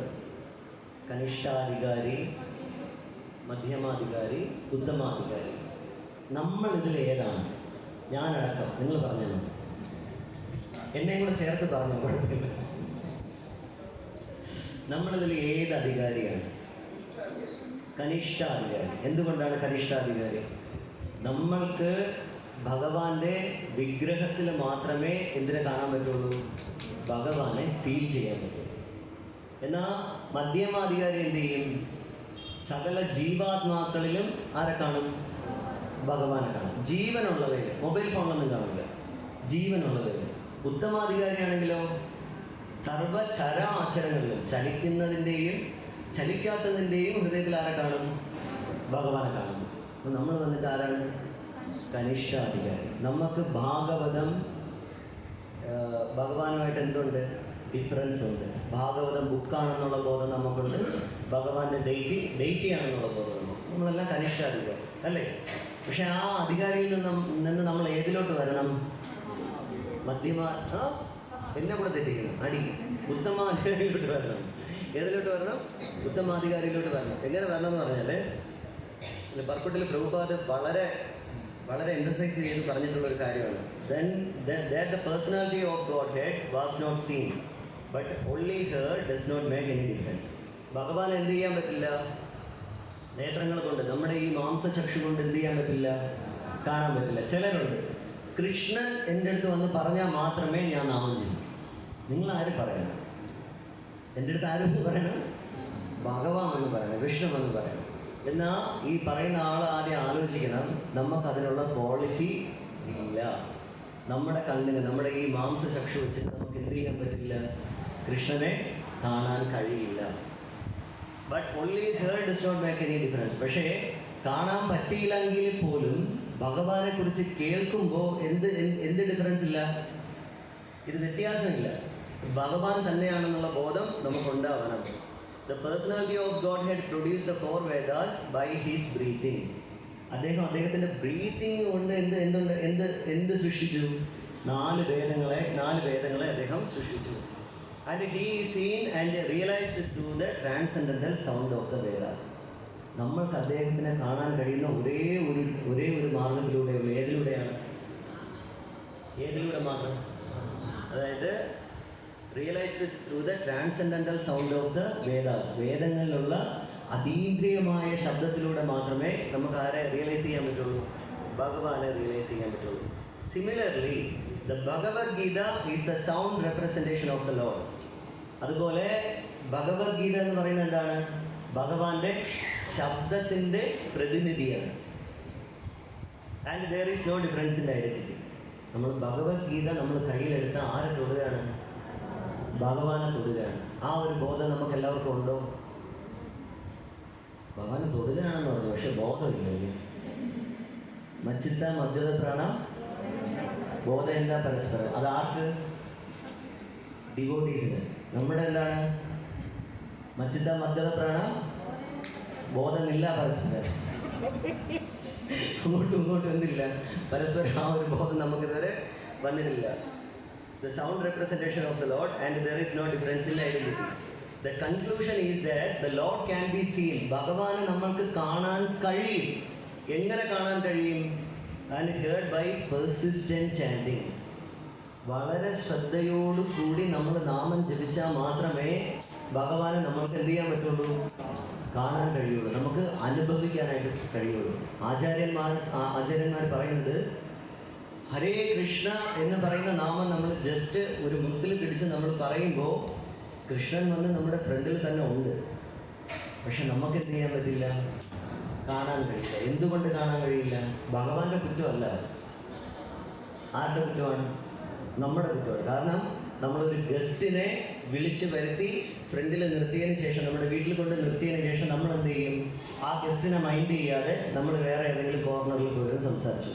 കനിഷ്ഠാധികാരി, മധ്യമാധികാരി, ഉത്തമാധികാരി. നമ്മൾ ഇതിൽ ഏതാണ്? ഞാനടക്കം നിങ്ങൾ പറഞ്ഞോ, എന്നെയും കൂടെ ചേർത്ത് പറഞ്ഞു, കുഴപ്പമില്ല. നമ്മളിതിൽ ഏത് അധികാരിയാണ്? കനിഷ്ഠാധികാരി. എന്തുകൊണ്ടാണ് കനിഷ്ഠാധികാരി? നമ്മൾക്ക് ഭഗവാന്റെ വിഗ്രഹത്തിൽ മാത്രമേ എന്തിനെ കാണാൻ പറ്റുള്ളൂ? ഭഗവാനെ ഫീൽ ചെയ്യാൻ പറ്റുള്ളൂ. എന്നാൽ മധ്യമാധികാരി എന്ത് ചെയ്യും? സകല ജീവാത്മാക്കളിലും ആരെ കാണും? ഭഗവാനെ കാണും. ജീവനുള്ളവയിൽ, മൊബൈൽ ഫോണിലൊന്നും കാണില്ല, ജീവനുള്ളവയിൽ. ഉത്തമാധികാരിയാണെങ്കിലോ സർവചരാചരങ്ങളിലും ചലിക്കുന്നതിൻ്റെയും ചലിക്കാത്തതിൻ്റെയും ഹൃദയത്തിൽ ആരെ കാണും? ഭഗവാനെ കാണും. അപ്പോൾ നമ്മൾ വന്നിട്ട് ആരാണ്? കനിഷ്ഠാധികാരി. നമുക്ക് ഭാഗവതം ഭഗവാനുമായിട്ട് എന്തുണ്ട്? ഡിഫറൻസ് ഉണ്ട്. ഭാഗവതം ബുക്കാണെന്നുള്ള ബോധം നമുക്കുണ്ട്, ഭഗവാന്റെ ഡേറ്റിയാണെന്നുള്ള ബോധം നമുക്ക്. നമ്മളെല്ലാം കനിഷ്ഠാധികാരി അല്ലേ? പക്ഷെ ആ അധികാരിയിൽ നിന്ന് നമ്മൾ ഏതിലോട്ട് വരണം? എന്നെ കൂടെ തെറ്റിക്കണം, അടി. ഉത്തമാധികാരിയിലോട്ട് വരണം. ഏതിലോട്ട് വരണം? ഉത്തമാധികാരിയിലോട്ട് വരണം. എങ്ങനെ വരണം എന്ന് പറഞ്ഞാൽ, ബർക്കുട്ടിൽ പ്രഭുപാദ് വളരെ വളരെ എംഫസൈസ് ചെയ്ത് പറഞ്ഞിട്ടുള്ള ഒരു കാര്യമാണ്. That the personality of Godhead was not seen, but only heard does not make any difference. ഭഗവാൻ എന്ത് ചെയ്യാൻ പറ്റില്ല? നേത്രങ്ങൾ കൊണ്ട്, നമ്മുടെ ഈ മാംസചക്ഷു കൊണ്ട് എന്ത് ചെയ്യാൻ പറ്റില്ല? കാണാൻ പറ്റില്ല. ചിലരുണ്ട്, കൃഷ്ണൻ എൻ്റെ അടുത്ത് വന്ന് പറഞ്ഞാൽ മാത്രമേ ഞാൻ നാമം ചെയ്യൂ. നിങ്ങൾ ആര് പറയണം? എൻ്റെ അടുത്ത് ആരും പറയണം? ഭഗവാൻ എന്ന് പറയണം, വിഷ്ണു എന്ന് പറയണം. എന്നാൽ ഈ പറയുന്ന ആൾ ആദ്യം ആലോചിക്കണം, നമുക്കതിനുള്ള ക്വാളിറ്റി ഇല്ല. നമ്മുടെ കണ്ണിന്, നമ്മുടെ ഈ മാംസചക്ഷു വെച്ചിട്ട് നമുക്ക് എന്ത് ചെയ്യാൻ പറ്റില്ല? കൃഷ്ണനെ കാണാൻ കഴിയില്ല. But only heard does not make any difference. പക്ഷേ കാണാൻ പറ്റിയില്ലെങ്കിൽ പോലും ഭഗവാനെ കുറിച്ച് കേൾക്കുമ്പോൾ എന്ത് ഡിഫറൻസ് ഇല്ല? ഇത് വ്യത്യാസമില്ല. ഭഗവാൻ തന്നെയാണെന്നുള്ള ബോധം നമുക്കുണ്ടാവണം. The personality of Godhead produced the 4 Vedas by his breathing. അദ്ദേഹത്തിൻ്റെ ബ്രീത്തിങ് കൊണ്ട് എന്ത് സൃഷ്ടിച്ചു? 4 വേദങ്ങളെ അദ്ദേഹം സൃഷ്ടിച്ചു. And he is seen and realized through the transcendental sound of the Vedas. നമ്മൾക്ക് അദ്ദേഹത്തിനെ കാണാൻ കഴിയുന്ന ഒരേ ഒരു മാർഗത്തിലൂടെയുള്ള ഏതിലൂടെ മാത്രം? അതായത് realised through the transcendental sound of the Vedas. വേദങ്ങളിലുള്ള അതീന്ദ്രിയമായ ശബ്ദത്തിലൂടെ മാത്രമേ നമുക്ക് ആരെ റിയലൈസ് ചെയ്യാൻ പറ്റുള്ളൂ? ഭഗവാനെ റിയലൈസ് ചെയ്യാൻ പറ്റുള്ളൂ. Similarly the Bhagavad Gita is the sound representation of the Lord. അതുപോലെ ഭഗവത്ഗീത എന്ന് പറയുന്നത് എന്താണ്? ഭഗവാന്റെ ശബ്ദത്തിൻ്റെ പ്രതിനിധിയാണ്. And there is no difference in identity. നമ്മൾ ഭഗവത്ഗീത നമ്മൾ കയ്യിലെടുത്ത ആരെ തൊടുകയാണ്? ഭഗവാനെ തൊടുകയാണ്. ആ ഒരു ബോധം നമുക്ക് എല്ലാവർക്കും ഉണ്ടോ? ഭഗവാനെ തൊടുകയാണെന്ന് പറഞ്ഞു, പക്ഷെ ബോധമില്ല. മച്ചിത്ത മധ്യത പ്രാണം ബോധം എന്താ? പരസ്പരം. അത് ആർക്ക്? ഡിവോട്ടീസിന്. നമ്മുടെ എന്താണ്? മച്ചിത്ത മധ്യത പ്രാണം ബോധമില്ല പരസ്പരം. ഇങ്ങോട്ടും എന്തില്ല? പരസ്പരം ആ ഒരു ബോധം നമുക്കിതുവരെ വന്നിട്ടില്ല. The sound representation of the Lord, and there is no difference in identity. The conclusion is that the Lord can be seen. ഭഗവാനെ നമ്മൾക്ക് കാണാൻ കഴിയും. എങ്ങനെ കാണാൻ കഴിയും? And heard by persistent chanting. വളരെ ശ്രദ്ധയോടുകൂടി നമ്മൾ നാമം ജപിച്ചാൽ മാത്രമേ ഭഗവാനെ നമ്മൾക്ക് എന്ത് ചെയ്യാൻ പറ്റുള്ളൂ? കാണാൻ കഴിയുള്ളൂ, നമുക്ക് അനുഭവിക്കാനായിട്ട് കഴിയുള്ളൂ. ആചാര്യന്മാർ പറയുന്നത്, ഹരേ കൃഷ്ണ എന്ന് പറയുന്ന നാമം നമ്മൾ ജസ്റ്റ് ഒരു മുത്തിൽ പിടിച്ച് നമ്മൾ പറയുമ്പോൾ കൃഷ്ണൻ വന്ന് നമ്മുടെ ഫ്രണ്ടിൽ തന്നെ ഉണ്ട്. പക്ഷെ നമുക്ക് എന്ത് ചെയ്യാൻ പറ്റില്ല? കാണാൻ കഴിയില്ല. എന്തുകൊണ്ട് കാണാൻ കഴിയില്ല? ഭഗവാന്റെ കുറ്റമല്ല. ആരുടെ കുറ്റമാണ്? നമ്മുടെ കുറ്റമാണ്. കാരണം നമ്മളൊരു ഗസ്റ്റിനെ വിളിച്ച് വരുത്തി ഫ്രണ്ടിൽ നിർത്തിയതിന് ശേഷം, നമ്മുടെ വീട്ടിൽ കൊണ്ട് നിർത്തിയതിന് ശേഷം നമ്മൾ എന്ത് ചെയ്യും? ആ ഗസ്റ്റിനെ മൈൻഡ് ചെയ്യാതെ നമ്മൾ വേറെ ഏതെങ്കിലും കോർണറിൽ പോയി സംസാരിച്ചു.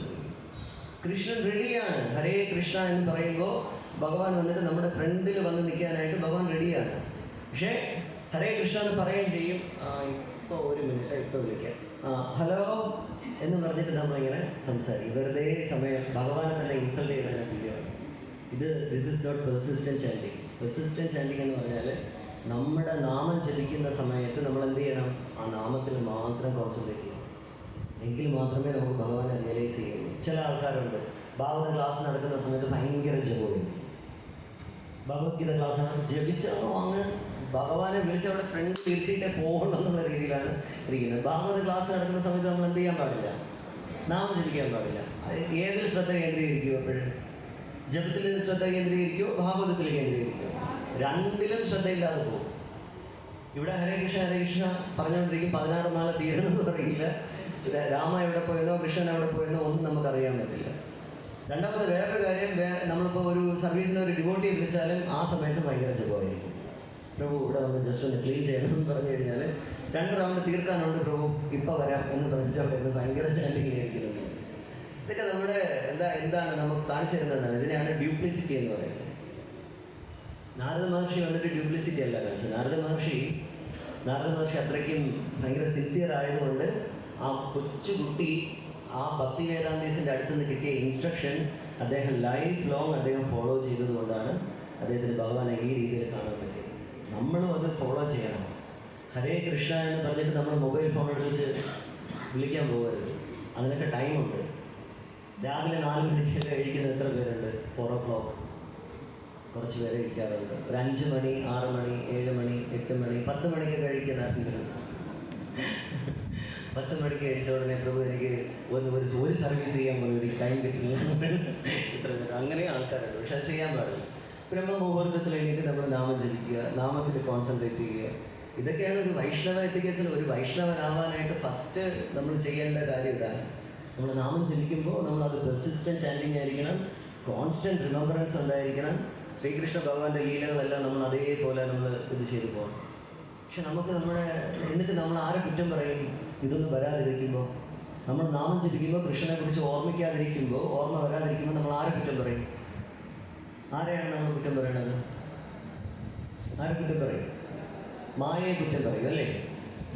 കൃഷ്ണൻ റെഡിയാണ്. ഹരേ കൃഷ്ണ എന്ന് പറയുമ്പോൾ ഭഗവാൻ വന്നിട്ട് നമ്മുടെ ഫ്രണ്ടിൽ വന്ന് നിൽക്കാനായിട്ട് ഭഗവാൻ റെഡിയാണ്. പക്ഷേ ഹരേ കൃഷ്ണ എന്ന് പറയുകയും ചെയ്യും. ഇപ്പോൾ ഒരു മിനിറ്റ്, ഇപ്പോൾ വിളിക്കാം. ഹലോ എന്ന് പറഞ്ഞിട്ട് നമ്മളിങ്ങനെ സംസാരിക്കും. വെറുതെ സമയം ഭഗവാനെ തന്നെ ഇൻസൾട്ട് ചെയ്യുന്നതിന് തുല്യമാണ്. This is not persistent chanting. Persistent chanting എന്ന് പറഞ്ഞാൽ നമ്മുടെ നാമം ജപിക്കുന്ന സമയത്ത് നമ്മൾ എന്ത് ചെയ്യണം? ആ നാമത്തിൽ മാത്രം കോൺസെൻട്രേറ്റ് ചെയ്യണം. എങ്കിൽ മാത്രമേ നമുക്ക് ഭഗവാനെ റിയലൈസ് ചെയ്യുള്ളൂ. ചില ആൾക്കാരുണ്ട്, ഭാഗവത ക്ലാസ് നടക്കുന്ന സമയത്ത് ഭയങ്കര ജപവും, ഭഗവത്ഗീത ക്ലാസ്സാണ് ജപിച്ചാണോ അങ്ങ് ഭഗവാനെ വിളിച്ച് അവിടെ ഫ്രണ്ട് ഇരുത്തിയിട്ടേ പോകണം എന്നുള്ള രീതിയിലാണ് ഇരിക്കുന്നത്. ഭാഗവത ക്ലാസ് നടക്കുന്ന സമയത്ത് നമ്മൾ എന്ത് ചെയ്യാൻ പാടില്ല? നാമം ജപിക്കാൻ പാടില്ല. ഏതിൽ ശ്രദ്ധ കേന്ദ്രീകരിക്കുമോ? എപ്പോഴും ജപത്തിൽ ശ്രദ്ധ കേന്ദ്രീകരിക്കുമോ, ഭാഗവതത്തിൽ കേന്ദ്രീകരിക്കുമോ? രണ്ടിലും ശ്രദ്ധയില്ലാതെ പോകും. ഇവിടെ ഹരേ കൃഷ്ണ പറഞ്ഞുകൊണ്ടിരിക്കും, 16 മാല തീരണമെന്ന് പറയില്ല. രാമ എവിടെ പോയെന്നോ കൃഷ്ണൻ എവിടെ പോയെന്നോ ഒന്നും നമുക്കറിയാൻ പറ്റില്ല. രണ്ടാമത്തെ വേറൊരു കാര്യം, നമ്മളിപ്പോൾ ഒരു സർവീസിന് ഒരു ഡിവോട്ടിയെ വിളിച്ചാലും ആ സമയത്ത് ഭയങ്കര ജപമായിരിക്കും. പ്രഭു ഇവിടെ വന്ന് ജസ്റ്റ് ഒന്ന് ക്ലീൻ ചെയ്യണം എന്ന് പറഞ്ഞു കഴിഞ്ഞാൽ 2 റൗണ്ട് തീർക്കാനുണ്ട്, പ്രഭു ഇപ്പോൾ വരാം എന്ന് പറഞ്ഞിട്ട് അവിടെ നിന്ന് ഭയങ്കര ചാൻഡിങ് ആയിരിക്കുന്നത്. ഇതൊക്കെ നമ്മുടെ എന്താണ് നമുക്ക് കാണിച്ചു തരുന്നതാണ്. ഇതിനെയാണ് ഡ്യൂപ്ലിസിറ്റി എന്ന് പറയുന്നത്. നാരദ മഹർഷി വന്നിട്ട് ഡ്യൂപ്ലിസിറ്റി അല്ല കാണിച്ചത്. നാരദ മഹർഷി അത്രയ്ക്കും ഭയങ്കര സിൻസിയർ ആയതുകൊണ്ട് ആ കൊച്ചുകുട്ടി ആ ഭക്തി വേദാന്തീസിൻ്റെ അടുത്ത് നിന്ന് കിട്ടിയ ഇൻസ്ട്രക്ഷൻ അദ്ദേഹം ലൈഫ് ലോങ് അദ്ദേഹം ഫോളോ ചെയ്തതുകൊണ്ടാണ് അദ്ദേഹത്തിന് ഭഗവാനെ ഈ രീതിയിൽ കാണാൻ പറ്റിയത്. നമ്മളും അത് ഫോളോ ചെയ്യണം. ഹരേ കൃഷ്ണ എന്ന് പറഞ്ഞിട്ട് നമ്മൾ മൊബൈൽ ഫോൺ എടുത്ത് വിളിക്കാൻ പോകരുത്. അതിനൊക്കെ ടൈമുണ്ട്. രാവിലെ 4 മണിക്ക് കഴിക്കുന്ന എത്ര പേരുണ്ട്? 4 o'clock കുറച്ച് പേരെ കഴിക്കാറുണ്ട്. ഒരു 5 മണി, 6 മണി, 7 മണി, 8 മണി, 10 മണിക്ക് കഴിക്കുന്ന ആരെങ്കിലും 10 മണിക്ക് കഴിച്ച ഉടനെ പ്രഭു എനിക്ക് ഒരു സർവീസ് ചെയ്യാൻ പോലും ഒരു ടൈം കിട്ടില്ല. ഇത്ര നേരം അങ്ങനെ ആൾക്കാരുണ്ട്. പക്ഷെ അത് ചെയ്യാൻ പാടില്ല. ബ്രഹ്മ മുഹൂർത്തത്തിൽ എണീറ്റ് നമ്മൾ നാമം ജപിക്കുക, നാമത്തിൽ കോൺസെൻട്രേറ്റ് ചെയ്യുക. ഇതൊക്കെയാണ് ഒരു വൈഷ്ണവ എത്തിക്കേഴ്സിൽ ഒരു വൈഷ്ണവനാവാനായിട്ട് ഫസ്റ്റ് നമ്മൾ ചെയ്യേണ്ട കാര്യം ഇതാണ്. നമ്മൾ നാമം ജപിക്കുമ്പോൾ നമ്മളത് പെർസിസ്റ്റൻറ്റ് ചാൻഡിങ് ആയിരിക്കണം, കോൺസ്റ്റൻറ്റ് റിമംബറൻസ് ഉണ്ടായിരിക്കണം. ശ്രീകൃഷ്ണ ഭഗവാന്റെ ലീലകളെല്ലാം നമ്മൾ അതേപോലെ നമ്മൾ ഇത് ചെയ്തു പോകണം. പക്ഷെ നമുക്ക് എന്നിട്ട് നമ്മൾ ആരെ കുറ്റം പറയും? ഇതൊന്നും വരാതിരിക്കുമ്പോൾ, നമ്മൾ നാമം ജപിക്കുമ്പോൾ കൃഷ്ണനെ കുറിച്ച് ഓർമ്മിക്കാതിരിക്കുമ്പോൾ, ഓർമ്മ വരാതിരിക്കുമ്പോൾ നമ്മൾ ആരെ കുറ്റം പറയും? ആരെയാണ് നമ്മൾ കുറ്റം പറയണത്? ആരെ കുറ്റം പറയും? മായയെ കുറ്റം പറയും അല്ലേ?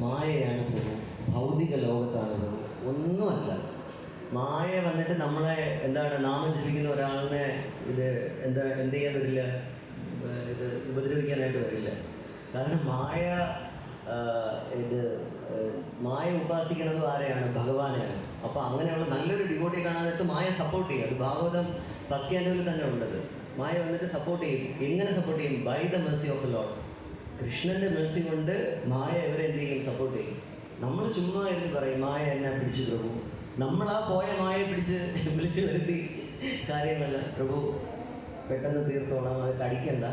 മായയാണ് പോകും, ഭൗതിക ലോകത്താണ് ഒന്നുമല്ല. മായ വന്നിട്ട് നമ്മളെ നാമം ജപിക്കുന്ന ഒരാളിനെ എന്ത് ചെയ്യാൻ വരില്ല? ഉപദ്രവിക്കാനായിട്ട് വരില്ല. കാരണം മായ ഉപാസിക്കുന്നത് ആരെയാണ്? ഭഗവാനെയാണ്. അപ്പോൾ അങ്ങനെയുള്ള നല്ലൊരു ഡിവോട്ടിയെ കാണാനായിട്ട് മായ സപ്പോർട്ട് ചെയ്യും. അത് ഭാഗവതം ഫസ്റ്റ് ക്യാൻഡോയിൽ തന്നെ ഉള്ളത്. മായ വന്നിട്ട് സപ്പോർട്ട് ചെയ്യും. എങ്ങനെ സപ്പോർട്ട് ചെയ്യും? By the mercy of the lord. കൃഷ്ണൻ്റെ മെർസി കൊണ്ട് മായ എന്ത് ചെയ്യും? സപ്പോർട്ട് ചെയ്യും. നമ്മൾ ചുമ്മാ എന്ന് പറയും, മായ എന്നെ പിടിച്ചു പ്രഭു. നമ്മളാ പോയ മായയെ വിളിച്ചു വരുത്തി കാര്യമല്ല. പ്രഭു പെട്ടെന്ന് തീർത്തോളാം, അത് കടിക്കണ്ട,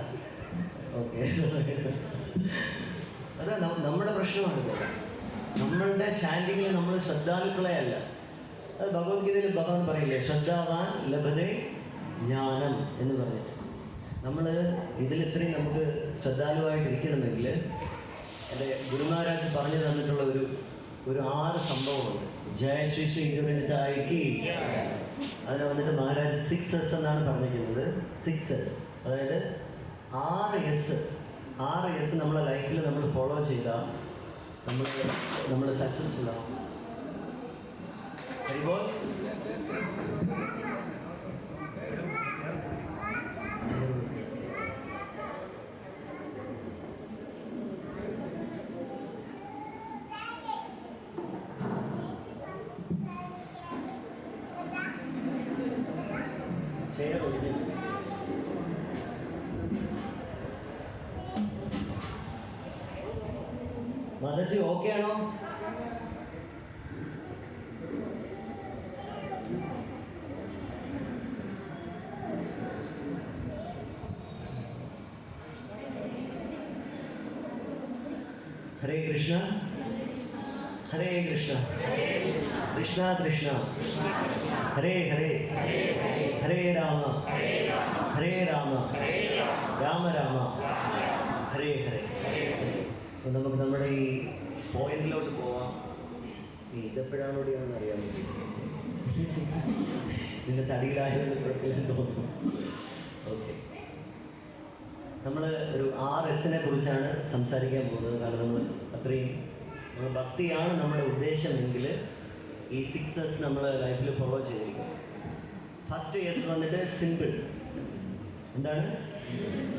ഓക്കെ. അതാ നമ്മുടെ പ്രശ്നമാണിത്. നമ്മളുടെ ചാൻഡിങ്ങിൽ നമ്മൾ ശ്രദ്ധാലുക്കളെ അല്ല. അത് ഭഗവത്ഗീതയിൽ ഭഗവാൻ പറയില്ലേ, ശ്രദ്ധാവാൻ ലഭതേ ജ്ഞാനം എന്ന് പറഞ്ഞിട്ട്. നമ്മൾ ഇതിലിത്രയും നമുക്ക് ശ്രദ്ധാലുവായിട്ടിരിക്കണമെങ്കിൽ എൻ്റെ ഗുരുമഹാരാജ് പറഞ്ഞു തന്നിട്ടുള്ള ഒരു 6 സംഭവമുണ്ട്. ജയ ശ്രീ ശ്രീ ഗുരുവിനായിക്ക് അതിനെ വന്നിട്ട് മഹാരാജ് 6S എന്നാണ് പറഞ്ഞിരിക്കുന്നത്. 6S, അതായത് 6 S നമ്മളെ ലൈഫിൽ നമ്മൾ ഫോളോ ചെയ്താൽ നമ്മൾ സക്സസ്ഫുൾ ആവും. വരുമ്പോൾ മാതാജി ഓക്കെ ആണോ? ഹരേ കൃഷ്ണ ഹരേ കൃഷ്ണ കൃഷ്ണ കൃഷ്ണ ഹരേ ഹരേ ഹരേ രാമ ഹരേ രാമ രാമ രാമ ഹരേ ഹരേ. നമുക്ക് നമ്മുടെ ഈ പോയിന്റിലോട്ട് പോവാം. ഇതെപ്പോഴാണ് ഓടിയാണെന്ന് അറിയാൻ പറ്റും. ഇതിൻ്റെ തടിയിലായതുകൊണ്ട് കുഴപ്പമില്ലെന്ന് തോന്നുന്നു. ഓക്കെ, നമ്മൾ ഒരു 6 എസിനെ കുറിച്ചാണ് സംസാരിക്കാൻ പോകുന്നത്. കാരണം നമ്മൾ അത്രയും ഭക്തിയാണ് നമ്മുടെ ഉദ്ദേശമെങ്കിൽ ഈ 6 എസ് നമ്മൾ ലൈഫിൽ ഫോളോ ചെയ്തിരിക്കും. ഫസ്റ്റ് എസ് വന്നിട്ട് സിമ്പിൾ. എന്താണ്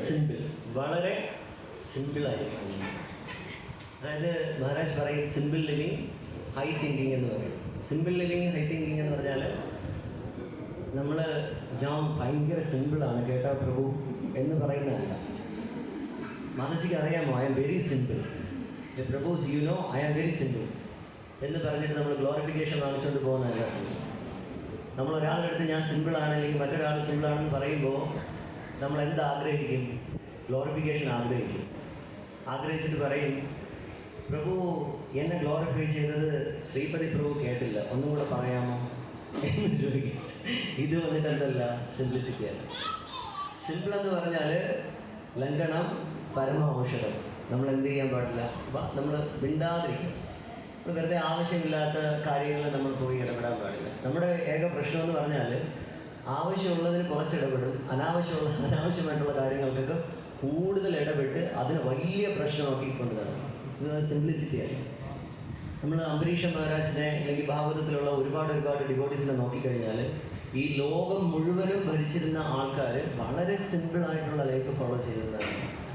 സിമ്പിൾ? വളരെ സിമ്പിളായിരിക്കും. അതായത് മഹാരാജ് പറയും സിമ്പിൾ ലിവിങ് ഹൈ തിങ്കിങ് എന്ന് പറയും. സിമ്പിൾ ലിവിങ് ഹൈ തിങ്കിങ് എന്ന് പറഞ്ഞാൽ ഞാൻ ഭയങ്കര സിമ്പിളാണ് കേട്ടോ പ്രഭു എന്ന് പറയുന്നതല്ല. മാനസിക അറിയാമോ, I am very simple. Prabhus you know I am very simple എന്ന് പറഞ്ഞിട്ട് നമ്മൾ ഗ്ലോറിഫിക്കേഷൻ വാങ്ങിച്ചുകൊണ്ട് പോകുന്നതല്ല. നമ്മൾ ഒരാളുടെ അടുത്ത് ഞാൻ സിമ്പിളാണ് അല്ലെങ്കിൽ മറ്റൊരാൾ സിമ്പിളാണെന്ന് പറയുമ്പോൾ നമ്മൾ എന്ത് ആഗ്രഹിക്കും? ഗ്ലോറിഫിക്കേഷൻ ആഗ്രഹിക്കും. ആഗ്രഹിച്ചിട്ട് പറയും, പ്രഭു എന്നെ ഗ്ലോറിഫൈ ചെയ്തത് ശ്രീപതി പ്രഭു കേട്ടില്ല, ഒന്നും കൂടെ പറയാമോ എന്ന് ചോദിക്കും. ഇത് വന്നിട്ട് എന്തല്ല, സിംപ്ലിസിറ്റിയാണ്. സിമ്പിൾ എന്ന് പറഞ്ഞാൽ ലംഘനം പരമ ഔഷധം. നമ്മൾ എന്ത് ചെയ്യാൻ പാടില്ല? നമ്മൾ മിണ്ടാതിരിക്കും. വെറുതെ ആവശ്യമില്ലാത്ത കാര്യങ്ങളിൽ നമ്മൾ പോയി ഇടപെടാൻ പാടില്ല. നമ്മുടെ ഏക പ്രശ്നം എന്ന് പറഞ്ഞാൽ ആവശ്യമുള്ളതിന് കുറച്ച് ഇടപെടും, അനാവശ്യമായിട്ടുള്ള കാര്യങ്ങൾക്കൊക്കെ കൂടുതൽ ഇടപെട്ട് അതിന് വലിയ പ്രശ്നമാക്കി കൊണ്ടുവരണം. ഇത് സിംപ്ലിസിറ്റിയാണ്. നമ്മൾ അംബരീഷ മഹാരാജിനെ അല്ലെങ്കിൽ ഭാഗവതത്തിലുള്ള ഒരുപാട് ഡിവോട്ടീസിനെ നോക്കിക്കഴിഞ്ഞാൽ ഈ ലോകം മുഴുവനും ഭരിച്ചിരുന്ന ആൾക്കാർ വളരെ സിമ്പിളായിട്ടുള്ള ലൈഫ് ഫോളോ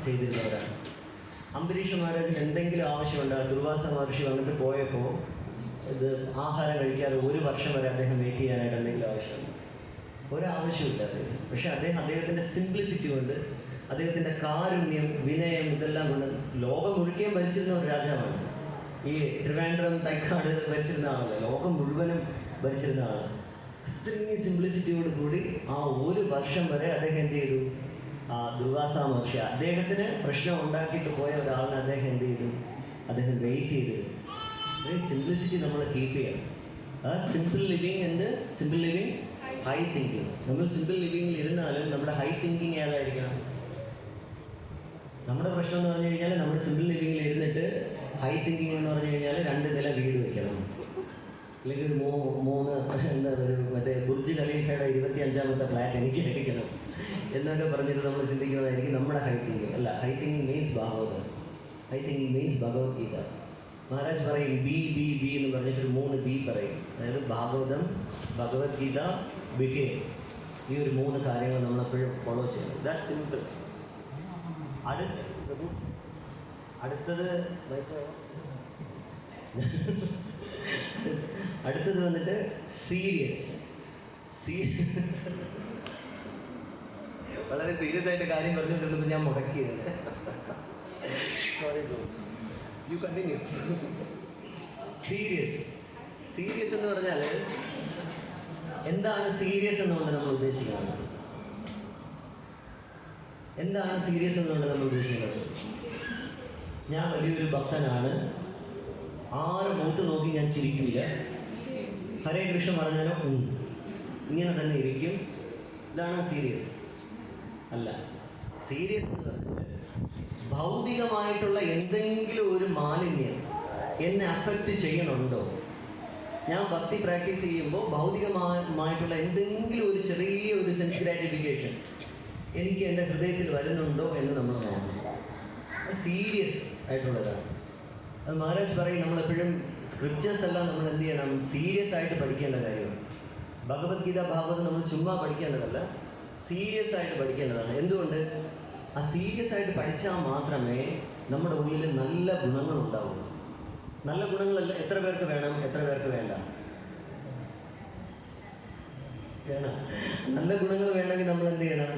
ചെയ്തിരുന്നവരാണ്. അംബരീഷ മഹാരാജിന് എന്തെങ്കിലും ആവശ്യമുണ്ട്, ദുർവാസ മഹർഷി വന്നിട്ട് പോയപ്പോൾ ഇത് ആഹാരം കഴിക്കാതെ 1 വർഷം വരെ അദ്ദേഹം വെയിറ്റ് ചെയ്യാനായിട്ട് എന്തെങ്കിലും ആവശ്യമുണ്ട്? ഒരാവശ്യമില്ല അദ്ദേഹം. പക്ഷേ അദ്ദേഹത്തിൻ്റെ സിംപ്ലിസിറ്റി കൊണ്ട്, അദ്ദേഹത്തിൻ്റെ കാരുണ്യം, വിനയം, ഇതെല്ലാം കൊണ്ട് ലോകം മുഴുവൻ ഭരിച്ചിരുന്ന ഒരു രാജാവാണ്. ഈ ട്രിവാൻഡ്രം, തൈക്കാട് ഭരിച്ചിരുന്ന ആളല്ല, ലോകം മുഴുവനും ഭരിച്ചിരുന്ന ആളാണ്. ഇത്രയും സിംപ്ലിസിറ്റിയോട് കൂടി ആ 1 വർഷം വരെ അദ്ദേഹം എന്ത് ചെയ്തു? ആ ദുർവാസ മഹർഷി അദ്ദേഹത്തിന് പ്രശ്നം ഉണ്ടാക്കിയിട്ട് പോയ ഒരാളിനെ അദ്ദേഹം എന്ത് ചെയ്തു? അദ്ദേഹം വെയിറ്റ് ചെയ്തു. സിംപ്ലിസിറ്റി നമ്മൾ കീപ്പ് ചെയ്യണം. ആ സിമ്പിൾ ലിവിങ് എന്ത്? Simple living high thinking. നമ്മൾ സിമ്പിൾ ലിവിങ്ങിൽ ഇരുന്നാലും നമ്മുടെ ഹൈ തിങ്കിങ് ഏതായിരിക്കണം? നമ്മുടെ പ്രശ്നം എന്ന് പറഞ്ഞു കഴിഞ്ഞാൽ നമ്മൾ സിമ്പിൾ ലിവിങ്ങിൽ ഇരുന്നിട്ട് ഹൈ തിങ്കിങ് എന്ന് പറഞ്ഞു കഴിഞ്ഞാൽ 2 നില വീട് വയ്ക്കണം, അല്ലെങ്കിൽ ഒരു 3 മറ്റേ ബുർജ് ഖലീഫയുടെ 25ാമത്തെ ഫ്ലാറ്റ് എനിക്ക് ലഭിക്കണം എന്നൊക്കെ പറഞ്ഞിട്ട് നമ്മൾ ചിന്തിക്കുന്നതായിരിക്കും നമ്മുടെ ഹൈ തിങ്കിങ്. അല്ല, high thinking means Bhagavatam. High thinking means Bhagavad Gita. Maharaj പറയും ബി ബി ബി എന്ന് പറഞ്ഞിട്ടൊരു 3 ബി പറയും. അതായത് ഭാഗവതം, ഭഗവത്ഗീത, ബിഹേവ്. ഈ ഒരു 3 കാര്യങ്ങൾ നമ്മളെപ്പോഴും ഫോളോ ചെയ്യണം. That's simple. അടുത്തത് വന്നിട്ട് സീരിയസ്. വളരെ സീരിയസ് ആയിട്ട് കാര്യം പറഞ്ഞുകൊണ്ടിരുന്നപ്പോൾ ഞാൻ മുടക്കിയത്. Sorry bro, you continue. Serious എന്ന് പറഞ്ഞാൽ എന്താണ് സീരിയസ് എന്നുകൊണ്ട് നമ്മൾ ഉദ്ദേശിക്കുന്നത്? എന്താണ് സീരിയസ് എന്നുകൊണ്ട് നമ്മൾ ഉദ്ദേശിക്കുന്നത്? ഞാൻ വലിയൊരു ഭക്തനാണ്, ആരും മുഖത്ത് നോക്കി ഞാൻ ചിരിക്കില്ല, ഹരേ കൃഷ്ണ പറഞ്ഞാലോ ഇങ്ങനെ തന്നെ ഇരിക്കും. ഇതാണ് സീരിയസ്? അല്ല. സീരിയസ് എന്ന് പറഞ്ഞാൽ ഭൗതികമായിട്ടുള്ള എന്തെങ്കിലും ഒരു മാലിന്യം എന്നെ അഫക്റ്റ് ചെയ്യണുണ്ടോ? ഞാൻ ഭക്തി പ്രാക്ടീസ് ചെയ്യുമ്പോൾ ഭൗതികമായിട്ടുള്ള എന്തെങ്കിലും ഒരു ചെറിയ ഒരു സെൻസ് ഗ്രാറ്റിഫിക്കേഷൻ എനിക്ക് എൻ്റെ ഹൃദയത്തിൽ വരുന്നുണ്ടോ എന്ന് നമ്മൾ നോക്കണം. അത് സീരിയസ് ആയിട്ടുള്ളതാണ്. അത് മഹാരാജ് പറയും നമ്മളെപ്പോഴും സ്ക്രിപ്റ്റേഴ്സ് എല്ലാം നമ്മൾ എന്ത് ചെയ്യണം? സീരിയസ് ആയിട്ട് പഠിക്കേണ്ട കാര്യമാണ്. ഭഗവത്ഗീത, ഭാഗവതം നമ്മൾ ചുമ്മാ പഠിക്കേണ്ടതല്ല, സീരിയസ് ആയിട്ട് പഠിക്കേണ്ടതാണ്. എന്തുകൊണ്ട്? ആ സീരിയസ് ആയിട്ട് പഠിച്ചാൽ മാത്രമേ നമ്മുടെ ഉള്ളിൽ നല്ല ഗുണങ്ങൾ ഉണ്ടാവുള്ളൂ. നല്ല ഗുണങ്ങളല്ല എത്ര പേർക്ക് വേണം, എത്ര പേർക്ക് വേണ്ട? വേണം. നല്ല ഗുണങ്ങൾ വേണമെങ്കിൽ നമ്മൾ എന്ത് ചെയ്യണം?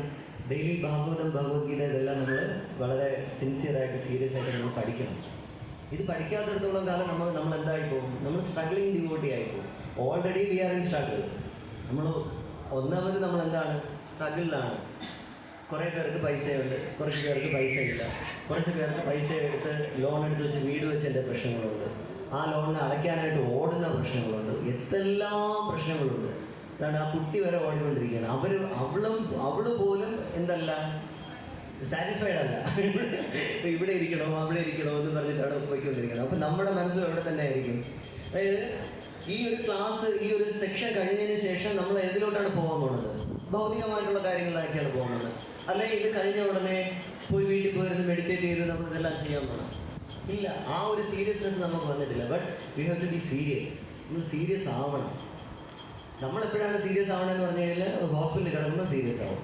ഡെയിലി ഭാഗവതം, ഭഗവത്ഗീത ഇതെല്ലാം നമ്മൾ വളരെ സിൻസിയറായിട്ട്, സീരിയസ് ആയിട്ട് നമ്മൾ പഠിക്കണം. ഇത് പഠിക്കാത്തിടത്തോളം കാലം നമ്മൾ എന്തായിപ്പോകും? നമ്മൾ സ്ട്രഗ്ലിങ് ഡിവോട്ടി ആയിപ്പോകും. Already we are in struggle. നമ്മൾ എന്താണ്? സ്ട്രഗിളിലാണ്. കുറേ പേർക്ക് പൈസയുണ്ട്, കുറച്ച് പേർക്ക് പൈസ ഇല്ല, കുറച്ച് പേർക്ക് പൈസ എടുത്ത് ലോൺ എടുത്ത് വെച്ച് വീട് വെച്ചതിൻ്റെ പ്രശ്നങ്ങളുണ്ട്, ആ ലോണിനെ അടയ്ക്കാനായിട്ട് ഓടുന്ന പ്രശ്നങ്ങളുണ്ട്, എന്തെല്ലാം പ്രശ്നങ്ങളുണ്ട്. അതാണ് ആ കുട്ടി വരെ ഓടിക്കൊണ്ടിരിക്കുകയാണ്. അവള് പോലും എന്തല്ല, സാറ്റിസ്ഫൈഡ് അല്ല. ഇവിടെ ഇരിക്കണോ അവിടെ ഇരിക്കണോ എന്ന് പറഞ്ഞിട്ട് അവിടെ പോയിക്കൊണ്ടിരിക്കണം. അപ്പം നമ്മുടെ മനസ്സും എവിടെ തന്നെ ആയിരിക്കും? അതായത് ഈ ഒരു ക്ലാസ്, ഈ ഒരു സെക്ഷൻ കഴിഞ്ഞതിന് ശേഷം നമ്മൾ എന്തിലോട്ടാണ് പോകാൻ പോകുന്നത്? ഭൗതികമായിട്ടുള്ള കാര്യങ്ങളിലേക്കാണ് പോകുന്നത്. അല്ലെങ്കിൽ ഇത് കഴിഞ്ഞ ഉടനെ പോയി വീട്ടിൽ പോയിരുന്ന് മെഡിറ്റേറ്റ് ചെയ്ത് നമ്മൾ ഇതെല്ലാം ചെയ്യാൻ പോകണം? ഇല്ല, ആ ഒരു സീരിയസ്നെസ് നമുക്ക് വന്നിട്ടില്ല. But we have to be serious. നമ്മൾ സീരിയസ് ആവണം. നമ്മളെപ്പോഴാണ് സീരിയസ് ആവണമെന്ന് പറഞ്ഞു കഴിഞ്ഞാൽ ഹോസ്പിറ്റലിൽ കിടക്കുമ്പോൾ സീരിയസ് ആവും.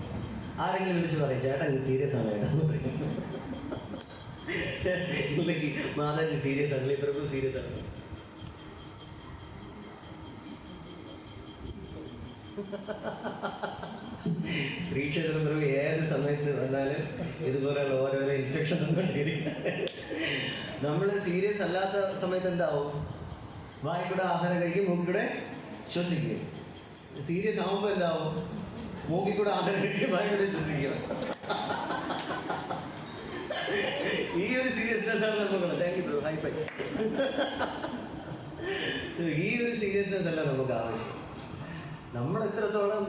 ആരെങ്കിലും വിളിച്ച് പറയും ചേട്ടാ ഇത് സീരിയസ് ആണ് കേട്ടോ എന്ന് പറയും. ഇല്ലെങ്കിൽ മാതാജി സീരിയസ് ആണ്, പ്രഭു സീരിയസ് ആണ്. ശ്രീക്ഷേത്രം പ്രഭു ഏത് സമയത്ത് വന്നാലും ഇതുപോലെയുള്ള ഓരോരോ ഇൻസ്ട്രക്ഷൻ തന്നുകൊണ്ടിരിക്കും. നമ്മൾ സീരിയസ് അല്ലാത്ത സമയത്ത് എന്താവും? വായിക്കൂടെ ആഹാരം കഴിക്കും, മൂക്കിക്കൂടെ ശ്വസിക്കും. സീരിയസ് ആകുമ്പോൾ എന്താവും? മൂക്കിക്കൂടെ ആഹാരം കഴിക്കും, വായിക്കൂടെ ശ്വസിക്കും. ഈ ഒരു സീരിയസ്നെസ് ആണ് നമുക്കുള്ളത്. Thank you bro, high phi. So ഈ ഒരു സീരിയസ്നെസ് അല്ല നമുക്ക് ആവശ്യം. നമ്മൾ എത്രത്തോളം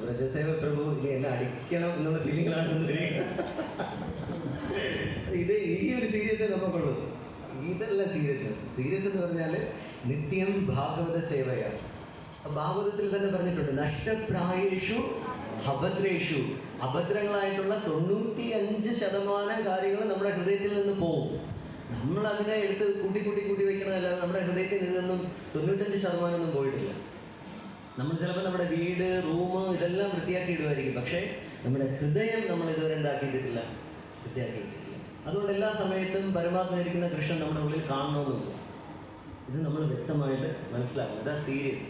വ്രജസേവ പ്രഭു ഇനി എന്നെ അടിക്കണം എന്നുള്ള ഫീലിംഗിലാണ് ഇത്. ഈ ഒരു സീരിയസ് നമുക്കുള്ളൂ. ഇതല്ല സീരിയസ്നെസ്. സീരിയസ് എന്ന് പറഞ്ഞാൽ നിത്യം ഭാഗവത സേവയാണ്. ഭാഗവതത്തിൽ തന്നെ പറഞ്ഞിട്ടുണ്ട്, നഷ്ടപ്രായേഷു അഭദ്രേഷു. അഭദ്രങ്ങളായിട്ടുള്ള 95% കാര്യങ്ങൾ നമ്മുടെ ഹൃദയത്തിൽ നിന്ന് പോകും. നമ്മൾ അതിനെ എടുത്ത് കൂട്ടി വയ്ക്കണമല്ലാതെ നമ്മുടെ ഹൃദയത്തിൽ നിന്നും 95% ഒന്നും പോയിട്ടില്ല. നമ്മൾ ചിലപ്പോൾ നമ്മുടെ വീട്, റൂം ഇതെല്ലാം വൃത്തിയാക്കി ഇടുമായിരിക്കും, പക്ഷേ നമ്മുടെ ഹൃദയം നമ്മൾ ഇതുവരെ എന്താക്കിയിട്ടില്ല, വൃത്തിയാക്കിയിട്ടില്ല. അതുകൊണ്ട് എല്ലാ സമയത്തും പരമാത്മായിരിക്കുന്ന കൃഷ്ണൻ നമ്മുടെ ഉള്ളിൽ കാണണമെന്നില്ല. ഇത് നമ്മൾ വ്യക്തമായിട്ട് മനസ്സിലാക്കണം. ഇതാ സീരിയസ്.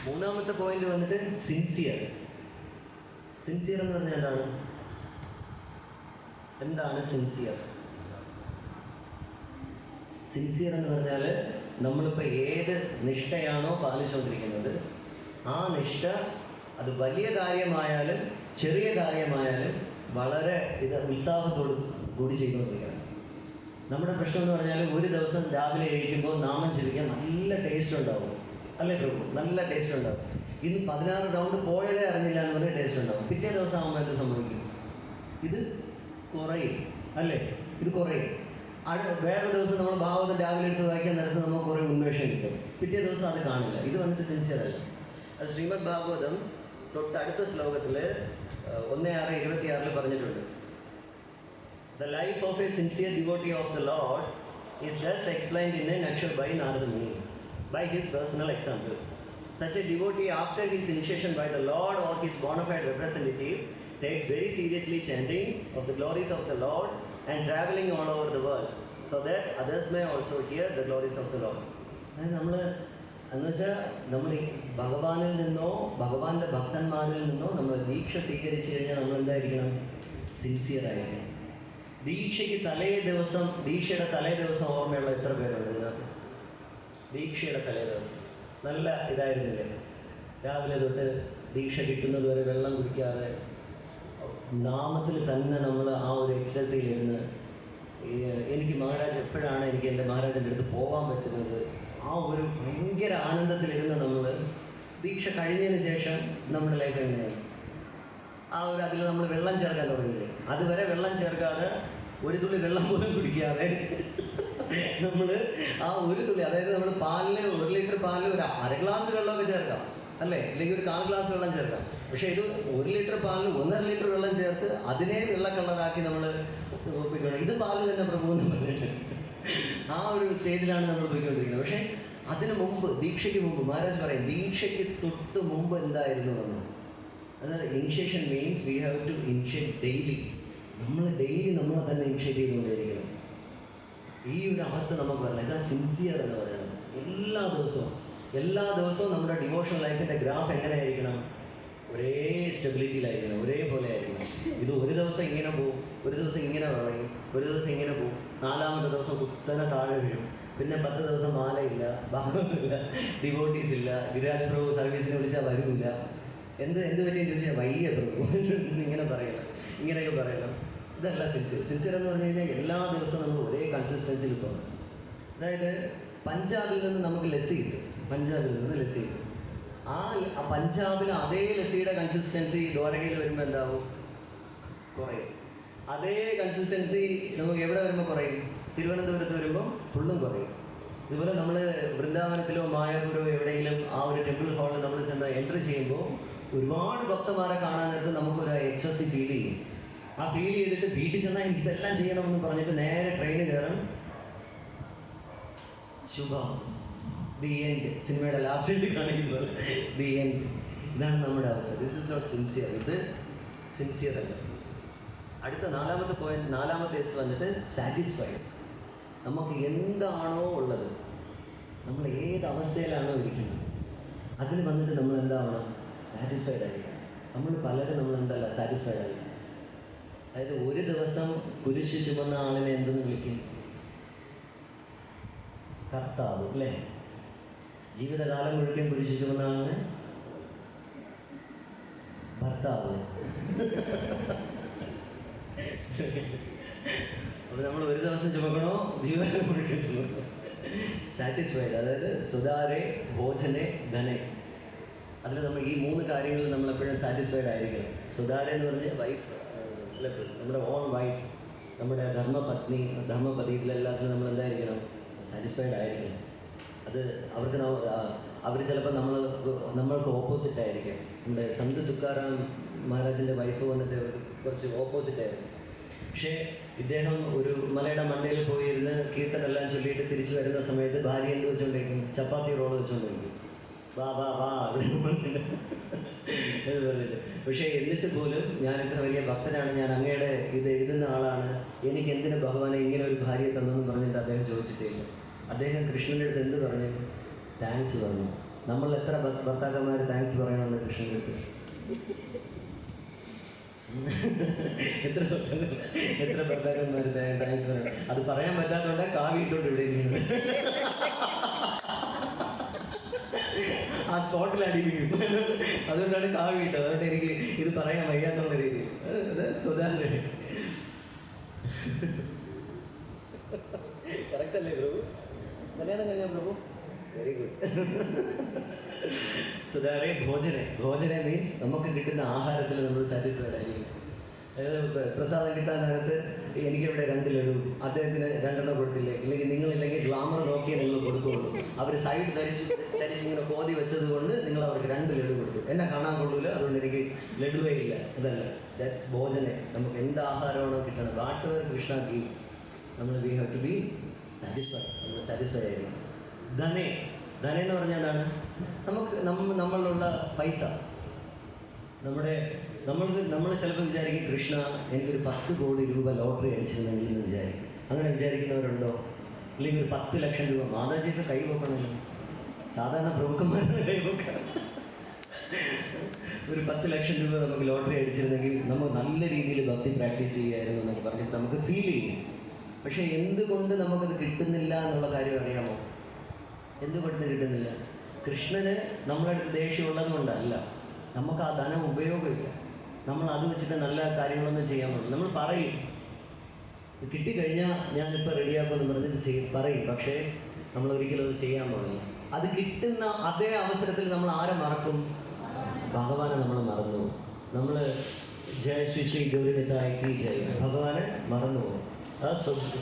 മൂന്നാമത്തെ പോയിന്റ് വന്നിട്ട് സിൻസിയർ. സിൻസിയർ എന്ന് പറഞ്ഞാൽ എന്താണ് സിൻസിയർ? സിൻസിയർ എന്ന് പറഞ്ഞാൽ നമ്മളിപ്പോൾ ഏത് നിഷ്ഠയാണോ പാലിച്ചുകൊണ്ടിരിക്കുന്നത്, ആ നിഷ്ഠ അത് വലിയ കാര്യമായാലും ചെറിയ കാര്യമായാലും വളരെ ഉത്സാഹത്തോട് കൂടി ചെയ്തുകൊണ്ടിരിക്കണം. നമ്മുടെ പ്രശ്നം എന്ന് പറഞ്ഞാൽ ഒരു ദിവസം രാവിലെ എഴുതിക്കുമ്പോൾ നാമം ജപിക്കാൻ നല്ല ടേസ്റ്റ് ഉണ്ടാവും, അല്ലേ പ്രഭു? നല്ല ടേസ്റ്റ് ഉണ്ടാവും. ഇന്ന് 16 റൗണ്ട് പോയതേ അറിഞ്ഞില്ല എന്ന് പറഞ്ഞാൽ ടേസ്റ്റ് ഉണ്ടാവും. പിറ്റേ ദിവസം ആകുമ്പോൾ എന്ത് സംഭവിക്കും? ഇത് കുറയും, അല്ലേ? ഇത് കുറയും. വേറെ ദിവസം നമ്മൾ ഭാഗവതം രാവിലെ എടുത്ത് വായിക്കാൻ നേരത്ത് നമുക്ക് കുറേ ഉന്മേഷം കിട്ടും. പിറ്റേ ദിവസം അത് കാണില്ല. ഇത് വന്നിട്ട് സിൻസിയർ അല്ല. അത് ശ്രീമദ് ഭാഗവതം തൊട്ടടുത്ത ശ്ലോകത്തിൽ 1:6:26 പറഞ്ഞിട്ടുണ്ട്. The life of a sincere devotee of the Lord is thus explained in a nutshell by Narada Muni, by his personal example. Such a devotee, after his initiation by the Lord or his bona fide representative, takes very seriously chanting of the glories of the Lord and traveling all over the world, so that others may also hear the glories of the Lord. അതായത് എന്നുവെച്ചാൽ നമ്മൾ ഭഗവാനിൽ നിന്നോ ഭഗവാന്റെ ഭക്തന്മാരിൽ നിന്നോ നമ്മൾ ദീക്ഷ സ്വീകരിച്ചു കഴിഞ്ഞാൽ നമ്മൾ എന്തായിരിക്കണം? സിൻസിയറായിരിക്കണം. ദീക്ഷയുടെ തലേ ദിവസം ഓർമ്മയുള്ള എത്ര പേരുണ്ട് ഇതിനകത്ത്? ദീക്ഷയുടെ തലേ ദിവസം നല്ല ഇതായിരുന്നില്ലേ? രാവിലെ തൊട്ട് ദീക്ഷ കിട്ടുന്നത് വരെ വെള്ളം കുടിക്കാതെ നാമത്തിൽ തന്നെ നമ്മൾ ആ ഒരു എക്സസൈസിലിരുന്ന്, എനിക്ക് മഹാരാജ് എപ്പോഴാണ് എനിക്ക് എൻ്റെ മഹാരാജൻ്റെ അടുത്ത് പോകാൻ പറ്റുന്നത്, ആ ഒരു ഭയങ്കര ആനന്ദത്തിലിരുന്ന് നമ്മൾ ദീക്ഷ കഴിഞ്ഞതിന് ശേഷം നമ്മുടെ ലൈഫ് എങ്ങനെയാണ്? അതിൽ നമ്മൾ വെള്ളം ചേർക്കാൻ തുടങ്ങിയില്ലേ? അതുവരെ വെള്ളം ചേർക്കാതെ ഒരു തുള്ളി വെള്ളം പോലും കുടിക്കാതെ നമ്മൾ ആ ഒരു തുള്ളി, അതായത് നമ്മൾ പാലിന് 1 ലിറ്റർ പാലിൽ ഒരു അര ഗ്ലാസ് വെള്ളമൊക്കെ ചേർക്കാം, അല്ലേ? അല്ലെങ്കിൽ ഒരു 1/4 ഗ്ലാസ് വെള്ളം ചേർക്കാം. പക്ഷേ ഇത് 1 ലിറ്റർ പാലിന് 1.5 ലിറ്റർ വെള്ളം ചേർത്ത് അതിനെ വെള്ള കളറാക്കി നമ്മൾ ഒപ്പിക്കണം. ഇത് പാലിൽ തന്നെ പ്രഭു എന്ന് പറഞ്ഞിട്ട് ആ ഒരു സ്റ്റേജിലാണ് നമ്മൾ പോയിക്കൊണ്ടിരിക്കുന്നത്. പക്ഷേ അതിന് മുമ്പ്, ദീക്ഷയ്ക്ക് മുമ്പ് മഹാരാജ് പറയും, ദീക്ഷയ്ക്ക് തൊട്ട് മുമ്പ് എന്തായിരുന്നു എന്ന്. അതായത് initiation means we have to initiate daily. നമ്മൾ ഡെയിലി നമ്മളെ തന്നെ ഇനിഷ്യേറ്റ് ചെയ്തുകൊണ്ടിരിക്കണം. ഈ ഒരു അവസ്ഥ നമുക്ക് വരണം. ഇതാ സിൻസിയർ എന്ന് പറയുന്നത്. എല്ലാ ദിവസവും നമ്മുടെ ഡിവോഷണൽ ലൈഫിൻ്റെ ഗ്രാഫ് എങ്ങനെയായിരിക്കണം? ഒരേ സ്റ്റെബിലിറ്റിയിലായിരിക്കണം, ഒരേപോലെ ആയിരിക്കണം. ഇത് ഒരു ദിവസം ഇങ്ങനെ പോവും, ഒരു ദിവസം ഇങ്ങനെ വളയും, ഒരു ദിവസം ഇങ്ങനെ പോവും, 4-ാമത്തെ ദിവസം കുത്തനെ താഴെ വീഴും. പിന്നെ 10 ദിവസം മാലയില്ല, ഭാഗമില്ല, ഡിവോട്ടീസ് ഇല്ല, ഗിരിരാജ് പ്രഭു സർവീസിനെ വിളിച്ചാൽ വരില്ല. എന്ത് പറ്റിയെന്ന് ചോദിച്ചാൽ വയ്യ പ്രഭു ഇങ്ങനെ പറയണം, ഇങ്ങനെയൊക്കെ പറയണം. ഇതല്ല സിൻസിയർ എന്ന് പറഞ്ഞു കഴിഞ്ഞാൽ എല്ലാ ദിവസവും നമ്മൾ ഒരേ കൺസിസ്റ്റൻസിയിൽ പോകണം. അതായത് പഞ്ചാബിൽ നിന്ന് നമുക്ക് ലസ്സി കിട്ടും, ആ പഞ്ചാബിൽ അതേ ലസ്സിയുടെ കൺസിസ്റ്റൻസി ദ്വാരകയിൽ വരുമ്പോൾ എന്താവും? കുറയും. അതേ കൺസിസ്റ്റൻസി നമുക്ക് എവിടെ വരുമ്പോൾ കുറയും? തിരുവനന്തപുരത്ത് വരുമ്പോൾ ഫുള്ളും കുറയും. ഇതുപോലെ നമ്മൾ വൃന്ദാവനത്തിലോ മായാപുരോ എവിടെയെങ്കിലും ആ ഒരു ടെമ്പിൾ ഹാളിൽ നമ്മൾ ചെന്ന് എൻട്രി ചെയ്യുമ്പോൾ ഒരുപാട് ഭക്തന്മാരെ കാണാൻ നേരത്ത് നമുക്കൊരു എക്സസി ഫീൽ ചെയ്യും. ആ ഫീൽ ചെയ്തിട്ട് വീട്ടിൽ ചെന്നാൽ എനിക്ക് ഇതെല്ലാം ചെയ്യണമെന്ന് പറഞ്ഞിട്ട് നേരെ ട്രെയിന് കയറും. ശുഭം, ദി എൻഡ്, സിനിമയുടെ ലാസ്റ്റ് എഴുതി കാണിക്കുന്നത് ദി എൻഡ്. ഇതാണ് നമ്മുടെ അവസ്ഥ. This is not sincere. ഇത് സിൻസിയർ അല്ല. അടുത്ത നാലാമത്തെ പോയിന്റ്, നാലാമത്തെ എസ് വന്നിട്ട് സാറ്റിസ്ഫൈഡ്. നമുക്ക് എന്താണോ ഉള്ളത്, നമ്മൾ ഏത് അവസ്ഥയിലാണോ ഇരിക്കുന്നത്, അതിൽ വന്നിട്ട് നമ്മൾ എന്താവണം? സാറ്റിസ്ഫൈഡ് ആയിരിക്കണം. നമ്മൾ പലരും നമ്മൾ എന്തല്ല സാറ്റിസ്ഫൈഡ് ആയിരിക്കും. അതായത് ഒരു ദിവസം കുരിശ് ചുമന്ന ആളിനെ എന്തെന്ന് വിളിക്കും? കർത്താവ്, അല്ലേ? ജീവിതകാലം മുഴുവൻ കുരിശ് ചുമന്ന ആളിനെ ഭർത്താവ്. അപ്പോൾ നമ്മൾ ഒരു ദിവസം ചുമക്കണോ, ജീവിതകാലം മുഴുവൻ ചുമക്കണോ? സാറ്റിസ്ഫൈഡ്. അതായത് സുധാരെ, ഭോജനെ, ധനെ. അതിൽ നമ്മൾ ഈ മൂന്ന് കാര്യങ്ങളിൽ നമ്മളെപ്പോഴും സാറ്റിസ്ഫൈഡ് ആയിരിക്കണം. സുധാരെ എന്ന് പറഞ്ഞാൽ വൈഫ്, നമ്മുടെ ഓൺ വൈഫ്, നമ്മുടെ ധർമ്മപത്നി, ധർമ്മപതികളെല്ലാത്തിനും നമ്മൾ എന്തായിരിക്കണം? സാറ്റിസ്ഫൈഡ് ആയിരിക്കണം. അത് അവർക്ക് അവർ ചിലപ്പോൾ നമ്മൾക്ക് ഓപ്പോസിറ്റ് ആയിരിക്കും. നമ്മുടെ സന്ത് തുക്കാറാം മഹാരാജിൻ്റെ വൈഫ് വന്നിട്ട് കുറച്ച് ഓപ്പോസിറ്റ് ആയിരുന്നു. പക്ഷേ ഇദ്ദേഹം ഒരു മലയുടെ മണ്ടയിൽ പോയിരുന്ന് കീർത്തനെല്ലാം ചൊല്ലിയിട്ട് തിരിച്ചു വരുന്ന സമയത്ത് ഭാര്യ എന്ത് വെച്ചുകൊണ്ടിരിക്കും? ചപ്പാത്തി റോള് വെച്ചുകൊണ്ടിരിക്കും. വാ വാ വാ അവിടെ പറഞ്ഞിട്ട് എന്ന് പറഞ്ഞിട്ട്. പക്ഷേ എന്നിട്ട് പോലും ഞാൻ ഇത്ര വലിയ ഭക്തനാണ്, ഞാൻ അങ്ങയുടെ ഇത് എഴുതുന്ന ആളാണ്, എനിക്ക് എന്തിനു ഭഗവാനെ ഇങ്ങനെ ഒരു ഭാര്യയെ തന്നെന്ന് പറഞ്ഞിട്ട് അദ്ദേഹം ചോദിച്ചിട്ടില്ല. അദ്ദേഹം കൃഷ്ണൻ്റെ അടുത്ത് എന്ത് പറഞ്ഞു? താങ്ക്സ് പറഞ്ഞു. നമ്മൾ എത്ര ഭർത്താക്കന്മാർ താങ്ക്സ് പറയണമെന്ന് കൃഷ്ണൻ്റെ അടുത്ത്? എത്ര ഭർത്താക്കന്മാർ താങ്ക്സ് പറയണം? അത് പറയാൻ പറ്റാത്തതുകൊണ്ട് കാവിയിട്ടോണ്ട് ഇവിടെ ഇരിക്കുന്നത്. ആ സ്പോട്ടിൽ അടിയിരിക്കും. അതുകൊണ്ടാണ് കാവിയിട്ടത്. അതുകൊണ്ട് എനിക്ക് ഇത് പറയാൻ വയ്യാന്നുള്ള രീതിയിൽ. അത് സുധാകരൻ കറക്റ്റ് അല്ലേ പ്രഭു? കല്യാണം കഴിഞ്ഞ പ്രഭു? Very good. സുധാരെ, ഭോജനെ മീൻസ് നമുക്ക് കിട്ടുന്ന ആഹാരത്തിൽ നമ്മൾ സാറ്റിസ്ഫൈഡ് ആയിരിക്കും. പ്രസാദം കിട്ടാൻ നേരത്ത് എനിക്കിവിടെ 2 ലഡു, അദ്ദേഹത്തിന് 2 കൊടുത്തില്ലേ, ഇല്ലെങ്കിൽ നിങ്ങളില്ലെങ്കിൽ ഗ്ലാമർ നോക്കിയേ നിങ്ങൾ കൊടുക്കുള്ളൂ. അവർ സൈഡ് ധരിച്ച് ഇങ്ങനെ കോതി വെച്ചത് കൊണ്ട് നിങ്ങൾ അവർക്ക് 2 ലഡു കൊടുത്തു. എന്നെ കാണാൻ കൊള്ളൂല, അതുകൊണ്ട് എനിക്ക് ലഡുവേ ഇല്ല. അതല്ല, ദാറ്റ്സ് ഭോജനെ. നമുക്ക് എന്ത് ആഹാരമാണോ കിട്ടണം, വാട്ട് കൃഷ്ണ ഗീവ്, നമ്മൾ we have to be satisfied. നമ്മൾ സാറ്റിസ്ഫൈഡ് ആയിരിക്കും. ധനെ എന്ന് പറഞ്ഞാൽ എന്താണ്? നമ്മളിലുള്ള പൈസ, നമ്മൾ ചിലപ്പോൾ വിചാരിക്കും കൃഷ്ണ എനിക്കൊരു 10 കോടി രൂപ ലോട്ടറി അടിച്ചിരുന്നെങ്കിൽ എന്ന് വിചാരിക്കും. അങ്ങനെ വിചാരിക്കുന്നവരുണ്ടോ? അല്ലെങ്കിൽ ഒരു 10 ലക്ഷം രൂപ. മാതാജിയൊക്കെ കൈ വെക്കണമല്ലോ, സാധാരണ പ്രമുഖന്മാരുടെ കൈ വെക്കണം. ഒരു 10 ലക്ഷം രൂപ നമുക്ക് ലോട്ടറി അടിച്ചിരുന്നെങ്കിൽ നമുക്ക് നല്ല രീതിയിൽ ഭക്തി പ്രാക്ടീസ് ചെയ്യായിരുന്നു എന്നൊക്കെ പറഞ്ഞിട്ട് നമുക്ക് ഫീൽ ചെയ്യും. പക്ഷേ എന്തുകൊണ്ട് നമുക്കത് കിട്ടുന്നില്ല എന്നുള്ള കാര്യം അറിയാമോ? എന്തുകൊണ്ട് കിട്ടുന്നില്ല? കൃഷ്ണന് നമ്മളെ അടുത്ത് ദേഷ്യമുള്ളത് കൊണ്ടല്ല, നമുക്ക് ആ ധനം ഉപയോഗമില്ല. നമ്മൾ അത് വെച്ചിട്ട് നല്ല കാര്യങ്ങളൊന്നും ചെയ്യാൻ പറ്റില്ല. നമ്മൾ പറയും കിട്ടിക്കഴിഞ്ഞാൽ ഞാനിപ്പോൾ റെഡിയാക്കുമെന്ന് പറഞ്ഞിട്ട് പറയും. പക്ഷേ നമ്മൾ ഒരിക്കലും അത് ചെയ്യാൻ പാടില്ല. അത് കിട്ടുന്ന അതേ അവസരത്തിൽ നമ്മൾ ആരെ മറക്കും? ഭഗവാനെ നമ്മൾ മറന്നു പോകും. നമ്മൾ ജയ ശ്രീ ശ്രീ ഗൗരിനിതായിക്ക് ജയ, ഭഗവാനെ മറന്നു പോകും. ആ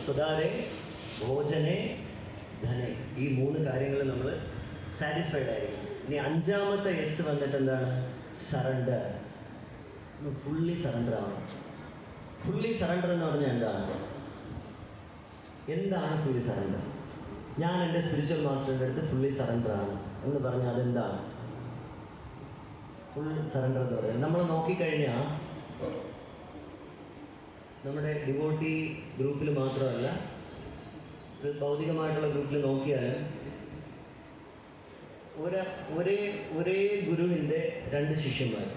സുധാരെ, ഭോജനെ, ധനെ, ഈ 3 കാര്യങ്ങൾ നമ്മൾ സാറ്റിസ്ഫൈഡ് ആയിരിക്കും. ഇനി 5ാമത്തെ എസ് വന്നിട്ട് എന്താണ്? സറണ്ടർ. ഫുള്ളി സറണ്ടർ ആവണം. ഫുള്ളി സറണ്ടർ എന്ന് പറഞ്ഞാൽ എന്താണ് ഫുള്ളി സറണ്ടർ? ഞാൻ എൻ്റെ സ്പിരിച്വൽ മാസ്റ്ററിൻ്റെ അടുത്ത് ഫുള്ളി സറണ്ടർ ആണ് എന്ന് പറഞ്ഞാൽ അതെന്താണ് ഫുൾ സറണ്ടർ എന്ന് പറയുന്നത്? നമ്മൾ നോക്കിക്കഴിഞ്ഞാൽ നമ്മുടെ ഡിവോട്ടി ഗ്രൂപ്പിൽ മാത്രമല്ല, ഭൗതികമായിട്ടുള്ള ഗ്രൂപ്പിൽ നോക്കിയാലും ഒരേ ഗുരുവിൻ്റെ 2 ശിഷ്യന്മാർ,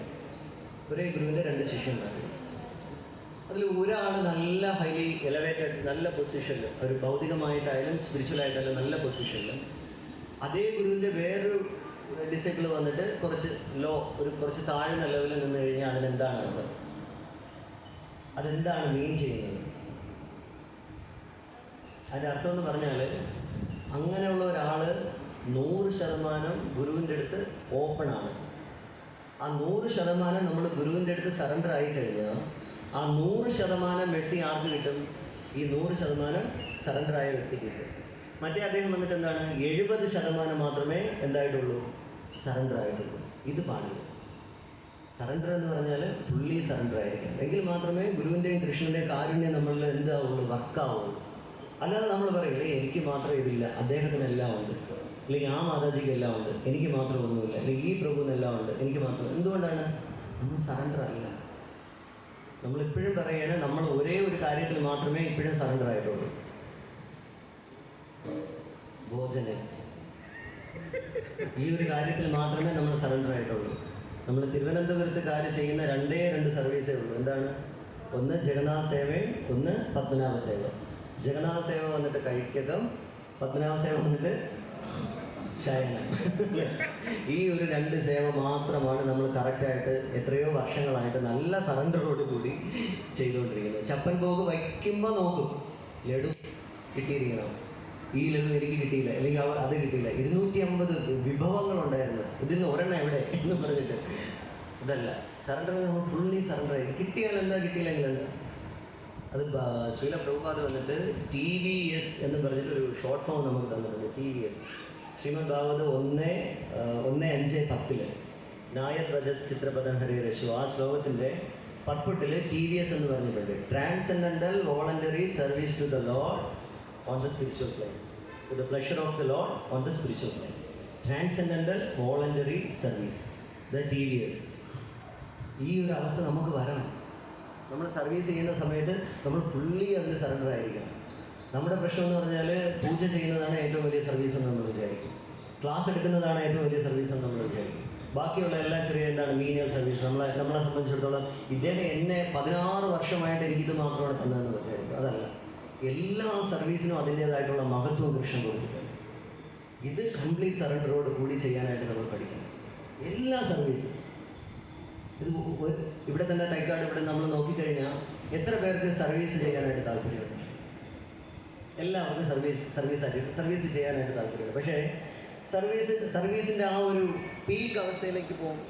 അതിൽ ഒരാൾ നല്ല ഹൈലി എലവേറ്റഡ്, നല്ല പൊസിഷനിൽ, ഒരു ഭൗതികമായിട്ടായാലും സ്പിരിച്വലായിട്ടായാലും നല്ല പൊസിഷനിൽ, അതേ ഗുരുവിൻ്റെ വേറൊരു ഡിസൈപ്പിൾ വന്നിട്ട് കുറച്ച് താഴ്ന്ന ലെവലിൽ നിന്ന് കഴിഞ്ഞാൽ അതിനെന്താണ് അതെന്താണ് മീൻ ചെയ്യുന്നത്? അതിൻ്റെ അർത്ഥം എന്ന് പറഞ്ഞാൽ അങ്ങനെയുള്ള ഒരാൾ 100% ഗുരുവിൻ്റെ അടുത്ത് ഓപ്പണാണ്. ആ 100% നമ്മൾ ഗുരുവിൻ്റെ അടുത്ത് സറണ്ടർ ആയി കഴിഞ്ഞാൽ ആ 100% മെസ്സി ആർക്ക് കിട്ടും? ഈ 100% സറണ്ടർ ആയ വ്യക്തിക്ക് കിട്ടും. മറ്റേ അദ്ദേഹം വന്നിട്ട് എന്താണ് 70% മാത്രമേ എന്തായിട്ടുള്ളൂ, സറണ്ടർ ആയിട്ടുള്ളൂ. ഇത് പാടില്ല. സറണ്ടർ എന്ന് പറഞ്ഞാൽ ഫുള്ളി സറണ്ടർ ആയിരിക്കണം. എങ്കിൽ മാത്രമേ ഗുരുവിൻ്റെയും കൃഷ്ണൻ്റെയും കാരുണ്യം നമ്മളിൽ എന്താവുള്ളൂ, വർക്കാവുള്ളൂ. അല്ലാതെ നമ്മൾ പറയില്ലേ എനിക്ക് മാത്രം ഇതില്ല, അദ്ദേഹത്തിനെല്ലാം ഉണ്ട്, അല്ലെങ്കിൽ ആ മാതാജിക്ക് എല്ലാം ഉണ്ട്, എനിക്ക് മാത്രം ഒന്നുമില്ല, അല്ലെങ്കിൽ ഈ പ്രഭുവിനെല്ലാം ഉണ്ട്, എനിക്ക് മാത്രം. എന്തുകൊണ്ടാണ്? നമ്മൾ സറണ്ടർ അല്ല. നമ്മളിപ്പോഴും പറയുകയാണ് നമ്മൾ ഒരേ ഒരു കാര്യത്തിൽ മാത്രമേ ഇപ്പോഴും സറണ്ടർ ആയിട്ടുള്ളൂ. ഭോജനം, ഈ ഒരു കാര്യത്തിൽ മാത്രമേ നമ്മൾ സറണ്ടർ ആയിട്ടുള്ളൂ. നമ്മൾ തിരുവനന്തപുരത്ത് കാര്യം ചെയ്യുന്ന രണ്ട് സർവീസേ ഉള്ളൂ. എന്താണ്? ഒന്ന് ജഗന്നാഥ സേവയും ഒന്ന് പത്മനാഭ സേവ. ജഗന്നാഥ സേവ വന്നിട്ട് കഴിക്കകം, പത്മനാഭ സേവ വന്നിട്ട് ശയനം. ഈ ഒരു 2 സേവ മാത്രമാണ് നമ്മൾ കറക്റ്റായിട്ട് എത്രയോ വർഷങ്ങളായിട്ട് നല്ല സറണ്ടറോട് കൂടി ചെയ്തുകൊണ്ടിരിക്കുന്നത്. ചപ്പൻ പോക്ക് വയ്ക്കുമ്പോൾ നോക്കും, ലഡു കിട്ടിയിരിക്കണം, ഈ ലഡു എനിക്ക് കിട്ടിയില്ല, അല്ലെങ്കിൽ അത് കിട്ടിയില്ല. 250 വിഭവങ്ങളുണ്ടായിരുന്നു, ഇതിന് ഒരെണ്ണം എവിടെ എന്ന് പറഞ്ഞിട്ട്. ഇതല്ല സറണ്ടർ. നമ്മൾ ഫുള്ളി സറണ്ടർ ആയി. കിട്ടിയാൽ എന്താ, കിട്ടിയില്ലെങ്കിൽ എന്താ. അത് ശ്രീല പ്രഭുപാദ് വന്നിട്ട് TVS എന്ന് പറഞ്ഞിട്ട് ഒരു ഷോർട്ട് ഫോം നമുക്ക് തന്നിട്ടുണ്ട്. TVS ശ്രീമദ് ഭാഗവത് 1:5:10 നായർ രജസ് ചിത്രപദം ഹരി രശു. ആ ശ്ലോകത്തിൻ്റെ പർപ്പുട്ടിൽ TVS എന്ന് പറഞ്ഞിട്ടുണ്ട്. Transcendental voluntary service to the lord on the spiritual plane, to the pleasure of the Lord on the spiritual plane. Transcendental voluntary service, the TVS. ഈ ഒരു അവസ്ഥ നമുക്ക് വരണം. നമ്മൾ സർവീസ് ചെയ്യുന്ന സമയത്ത് നമ്മൾ ഫുള്ളി അതിൽ സറണ്ടർ ആയിരിക്കണം. നമ്മുടെ പ്രശ്നം എന്ന് പറഞ്ഞാൽ പൂജ ചെയ്യുന്നതാണ് ഏറ്റവും വലിയ സർവീസ് എന്ന് നമ്മൾ വിചാരിക്കും, ക്ലാസ് എടുക്കുന്നതാണ് ഏറ്റവും വലിയ സർവീസ് എന്ന് നമ്മൾ വിചാരിക്കും. ബാക്കിയുള്ള എല്ലാ ചെറിയ എന്താണ് മീനിയൽ സർവീസ്. നമ്മളെ സംബന്ധിച്ചിടത്തോളം ഇദ്ദേഹം എന്നെ 16 വർഷമായിട്ട് എനിക്കിത് മാത്രമാണ് തന്നതെന്ന് വിചാരിക്കും. അതല്ല, എല്ലാ സർവീസിനും അതിൻ്റേതായിട്ടുള്ള മഹത്വം കൃഷ്ണൻ കൊടുത്തിട്ടുണ്ട്. ഇത് കംപ്ലീറ്റ് സറണ്ടറോട് കൂടി ചെയ്യാനായിട്ട് നമ്മൾ പഠിക്കണം. എല്ലാ സർവീസും ഇത് ഇവിടെ തന്നെ തൈക്കാട് ഇവിടെ നമ്മൾ നോക്കിക്കഴിഞ്ഞാൽ എത്ര പേർക്ക് സർവീസ് ചെയ്യാനായിട്ട് താല്പര്യമുണ്ട്? എല്ലാവർക്കും സർവീസ് ചെയ്യാനായിട്ട് താല്പര്യമുണ്ട്. പക്ഷേ സർവീസിൻ്റെ ആ ഒരു പീക്ക് അവസ്ഥയിലേക്ക് പോകും.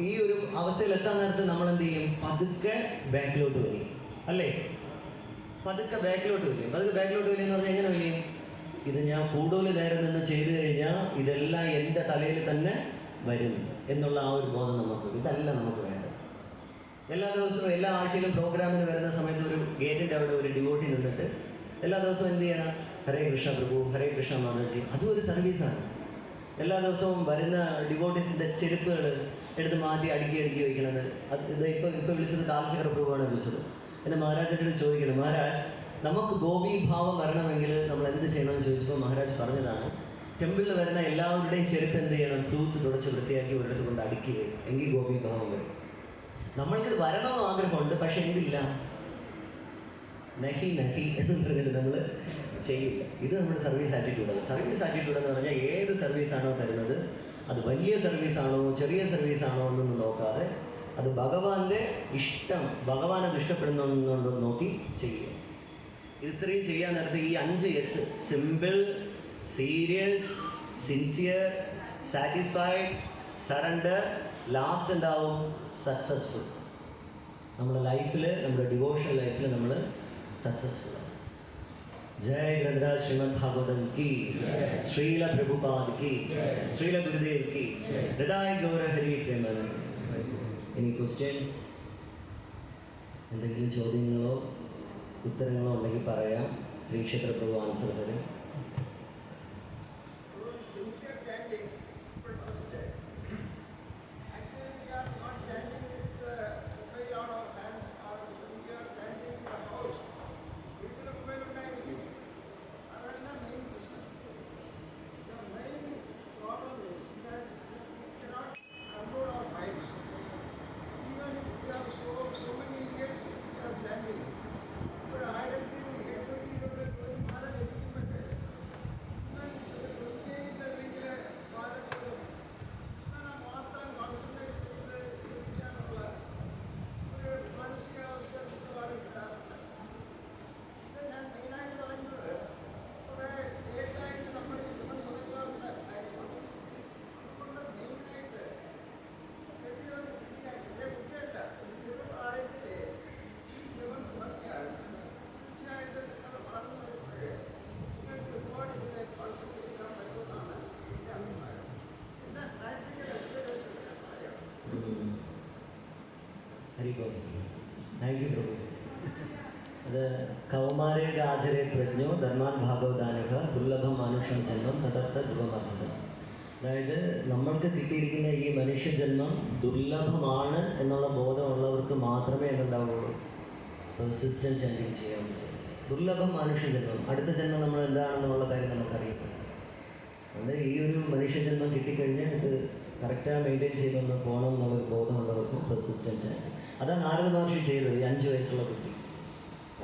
ഈ ഒരു അവസ്ഥയിൽ എത്താൻ നേരത്ത് നമ്മൾ എന്ത് ചെയ്യും? പതുക്കെ ബാക്കിലോട്ട് വരും, അല്ലേ? പതുക്കെ ബാക്കിലോട്ട് വരും എന്ന് പറഞ്ഞാൽ എങ്ങനെ വരും? ഇത് ഞാൻ കൂടുതൽ നേരം നിന്ന് ചെയ്തു കഴിഞ്ഞാൽ ഇതെല്ലാം എൻ്റെ തലയിൽ തന്നെ വരും എന്നുള്ള ആ ഒരു ബോധം നമുക്ക്. ഇതല്ല നമുക്ക് വേണ്ടത്. എല്ലാ ദിവസവും എല്ലാ ആഴ്ചയിലും പ്രോഗ്രാമിന് വരുന്ന സമയത്ത് ഒരു ഗേറ്റിൻ്റെ അവിടെ ഒരു ഡിവോട്ടി നിന്നിട്ട് എല്ലാ ദിവസവും എന്ത് ചെയ്യണം? ഹരേ കൃഷ്ണ പ്രഭു, ഹരേ കൃഷ്ണ മാതാജി. അതും ഒരു സർവീസാണ്. എല്ലാ ദിവസവും വരുന്ന ഡിവോട്ടീസിൻ്റെ ചെരുപ്പുകൾ എടുത്ത് മാറ്റി അടുക്കി വയ്ക്കണത്. ഇത് ഇപ്പോൾ വിളിച്ചത് കാലശേഖര പ്രഭുവാണ് വിളിച്ചത്. എന്നെ മഹാരാജൻ്റെ ചോദിക്കണം, മഹാരാജ് നമുക്ക് ഗോപി ഭാവം വരണമെങ്കിൽ നമ്മൾ എന്ത് ചെയ്യണമെന്ന് ചോദിച്ചപ്പോൾ മഹാരാജ് പറഞ്ഞതാണ്, ടെമ്പിളിൽ വരുന്ന എല്ലാവരുടെയും ചെരുപ്പ് എന്ത് ചെയ്യണം? തൂത്ത് തുടച്ച് വൃത്തിയാക്കി ഒരിടത്ത് കൊണ്ട് അടുക്കി വരും, എങ്കിൽ ഗോപി ഭാവം വരും. നമ്മൾക്കിത് വരണമെന്ന് ആഗ്രഹമുണ്ട്, പക്ഷെ എന്തില്ല, നഹി എന്ന് പറഞ്ഞിട്ട് നമ്മൾ ചെയ്യില്ല. ഇത് നമ്മുടെ സർവീസ് ആറ്റിറ്റ്യൂഡാണ്. സർവീസ് ആറ്റിറ്റ്യൂഡ് എന്ന് പറഞ്ഞാൽ ഏത് സർവീസാണോ തരുന്നത്, അത് വലിയ സർവീസാണോ ചെറിയ സർവീസാണോ എന്നൊന്നും നോക്കാതെ അത് ഭഗവാന്റെ ഇഷ്ടം, ഭഗവാൻ അത് ഇഷ്ടപ്പെടുന്നുണ്ടോ നോക്കി ചെയ്യുക. ഇത്രയും ചെയ്യാൻ നേരത്തെ ഈ 5 S, simple, serious, sincere, satisfied, surrender, last എന്താവും? സക്സസ്ഫുൾ. നമ്മുടെ ലൈഫിൽ, നമ്മുടെ ഡിവോഷണൽ ലൈഫിൽ നമ്മൾ സക്സസ്ഫുൾ ആണ്. जय ग्रंथराज श्रीमद् भागवतम की, श्रील प्रभुपाद की, श्रील गुरुदेव की, हृदय गौर हरि प्रेमानंद. Any questions? എന്തെങ്കിലും ചോദ്യങ്ങളോ ഉത്തരങ്ങളോ ഉണ്ടെങ്കിൽ പറയാം. ശ്രീ ക്ഷേത്ര പ്രഭു ആൻസർ തരും. ഹരിഗോൾ. താങ്ക് യു പ്രഭു. അത് കൗമാരേ രാജരെ പ്രജ്ഞോ ധർമാൻ ഭാഗവതാനക ദുർലഭം മാനുഷം ജന്മം തദർത്ഥ ധ്രുവമർഹത. അതായത് നമ്മൾക്ക് കിട്ടിയിരിക്കുന്ന ഈ മനുഷ്യജന്മം ദുർലഭമാണ് എന്നുള്ള ബോധമുള്ളവർക്ക് മാത്രമേ എന്തുണ്ടാവുള്ളൂ, പെർസിസ്റ്റൻസ് ചാൻഡിങ് ചെയ്യാൻ പറ്റും. ദുർലഭം മനുഷ്യജന്മം, അടുത്ത ജന്മം നമ്മൾ എന്താണെന്നുള്ള കാര്യം നമുക്കറിയാം. അത് ഈ ഒരു മനുഷ്യജന്മം കിട്ടിക്കഴിഞ്ഞാൽ ഇത് കറക്റ്റായി മെയിൻറ്റെയിൻ ചെയ്തൊന്ന് പോകണം എന്നുള്ളൊരു ബോധമുള്ളവർക്കും പെർസിസ്റ്റൻസ് ചാൻഡിങ്. അതാണ് നാരദ മഹർഷി ചെയ്തത്. ഈ 5 വയസ്സുള്ള കുട്ടി,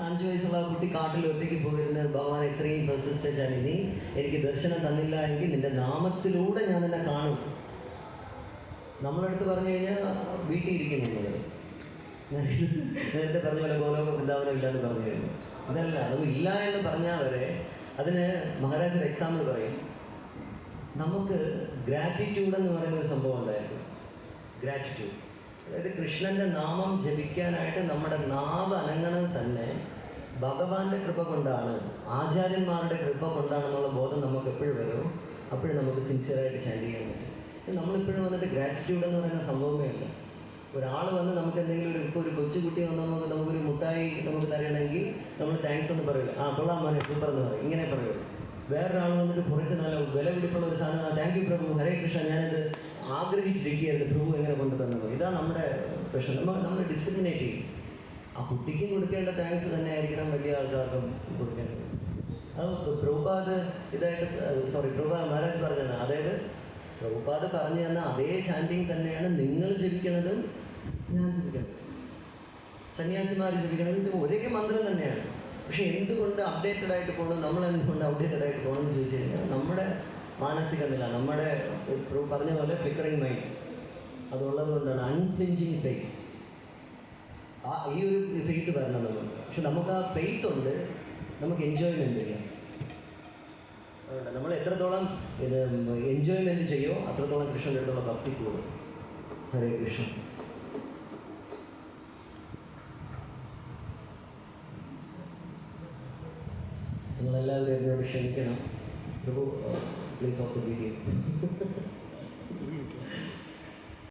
5 വയസ്സുള്ള കുട്ടി കാട്ടിൽ ഒറ്റയ്ക്ക് പോയിരുന്നത് ഭഗവാൻ ഇത്രയും പെർസിസ്റ്റൻസ് ആണ്, നീ എനിക്ക് ദർശനം തന്നില്ല എങ്കിൽ നിന്റെ നാമത്തിലൂടെ ഞാൻ നിന്നെ കാണും. നമ്മളടുത്ത് പറഞ്ഞു കഴിഞ്ഞാൽ വീട്ടിൽ ഇരിക്കുന്നില്ല, നേരത്തെ പറഞ്ഞ പോലെ ഗോലോക വൃന്ദാവനം ഇല്ലാന്ന് പറഞ്ഞു കഴിഞ്ഞു. അതല്ല, അത് ഇല്ല എന്ന് പറഞ്ഞാൽ വരെ അതിന് മഹാരാജ് ഒരു എക്സാമ്പിൾ പറയും. നമുക്ക് ഗ്രാറ്റിറ്റ്യൂഡ് എന്ന് പറയുന്ന ഒരു സംഭവം ഉണ്ടായിരുന്നു. ഗ്രാറ്റിറ്റ്യൂഡ്, അതായത് കൃഷ്ണൻ്റെ നാമം ജപിക്കാനായിട്ട് നമ്മുടെ നാവ് അനങ്ങണത് തന്നെ ഭഗവാന്റെ കൃപ കൊണ്ടാണ്, ആചാര്യന്മാരുടെ കൃപ കൊണ്ടാണെന്നുള്ള ബോധം നമുക്ക് എപ്പോഴും വരും. അപ്പോഴും നമുക്ക് സിൻസിയറായിട്ട് ചാൻഡ് ചെയ്യാൻ പറ്റും. നമ്മളിപ്പോഴും വന്നിട്ട് ഗ്രാറ്റിറ്റ്യൂഡ് എന്ന് പറയുന്ന സംഭവമേ ഇല്ല. ഒരാൾ വന്ന് നമുക്ക് എന്തെങ്കിലും ഒരു കൊച്ചുകുട്ടി വന്ന് നമുക്കൊരു മുട്ടായി നമുക്ക് തരണമെങ്കിൽ നമ്മൾ താങ്ക്സ് എന്ന് പറയില്ല, ആ കൊള്ളാം മോനെ സൂപ്പർ എന്ന് പറയും, ഇങ്ങനെ പറയുള്ളൂ. വേറൊരാൾ വന്നിട്ട് കുറച്ച് നല്ല വില പിടിപ്പുള്ള ഒരു സാധനം, താങ്ക് യു പ്രഭു, ഹരേ കൃഷ്ണ, ഞാനത് ആഗ്രഹിച്ചിരിക്കുകയായിരുന്നു, പ്രഭു എങ്ങനെ കൊണ്ടു തന്നത്. ഇതാണ് നമ്മുടെ പ്രശ്നം. നമ്മൾ ഡിസ്ക്രിമിനേറ്റ് ചെയ്യും. ആ കുട്ടിക്കും കൊടുക്കേണ്ട താങ്ക്സ് തന്നെ ആയിരിക്കണം വലിയ ആൾക്കാർക്കും കൊടുക്കേണ്ടത്. അത് പ്രഭുപാദ് ഇതായിട്ട് പ്രഭുപാദ് മഹാരാജ് പറഞ്ഞതാണ്. അതായത് പ്രഭുപാദ് പറഞ്ഞു തന്ന അതേ ചാൻറ്റിങ് തന്നെയാണ് നിങ്ങൾ ജപിക്കണതും ഞാൻ ജപിക്കുന്നത്, സന്യാസിമാർ ജപിക്കണത്. ഇത് ഒരേ മന്ത്രം തന്നെയാണ്. പക്ഷെ എന്തുകൊണ്ട് അപ്ഡേറ്റഡ് ആയിട്ട് പോകണം, നമ്മൾ എന്തുകൊണ്ട് അപ്ഡേറ്റഡ് ആയിട്ട് പോകണം എന്ന് ചോദിച്ചു കഴിഞ്ഞാൽ നമ്മുടെ മാനസിക നില, നമ്മുടെ പറഞ്ഞ പോലെ ഫ്ലിക്കറിങ് മൈൻഡ് അതുള്ളത് കൊണ്ടാണ്. അൺഫ്ലിഞ്ചിങ് ഫെയ്ത്ത്, ഈ ഒരു ഫെയ്ത്ത് വരണം നമ്മൾ. പക്ഷെ നമുക്ക് ആ ഫെയ്ത്ത് ഉണ്ട്, നമുക്ക് എൻജോയ്മെൻ്റ് ഇല്ല. നമ്മൾ എത്രത്തോളം ഇത് എൻജോയ്മെൻറ്റ് ചെയ്യോ അത്രത്തോളം കൃഷ്ണൻ്റെ അടുത്തുള്ള ഭക്തി കൂടും. ഹരേ കൃഷ്ണ. നിങ്ങളെല്ലാവരും എന്നോട് ക്ഷമിക്കണം. പ്രഭു പ്ലീസ് ഓഫ് ദ വീഡിയോ.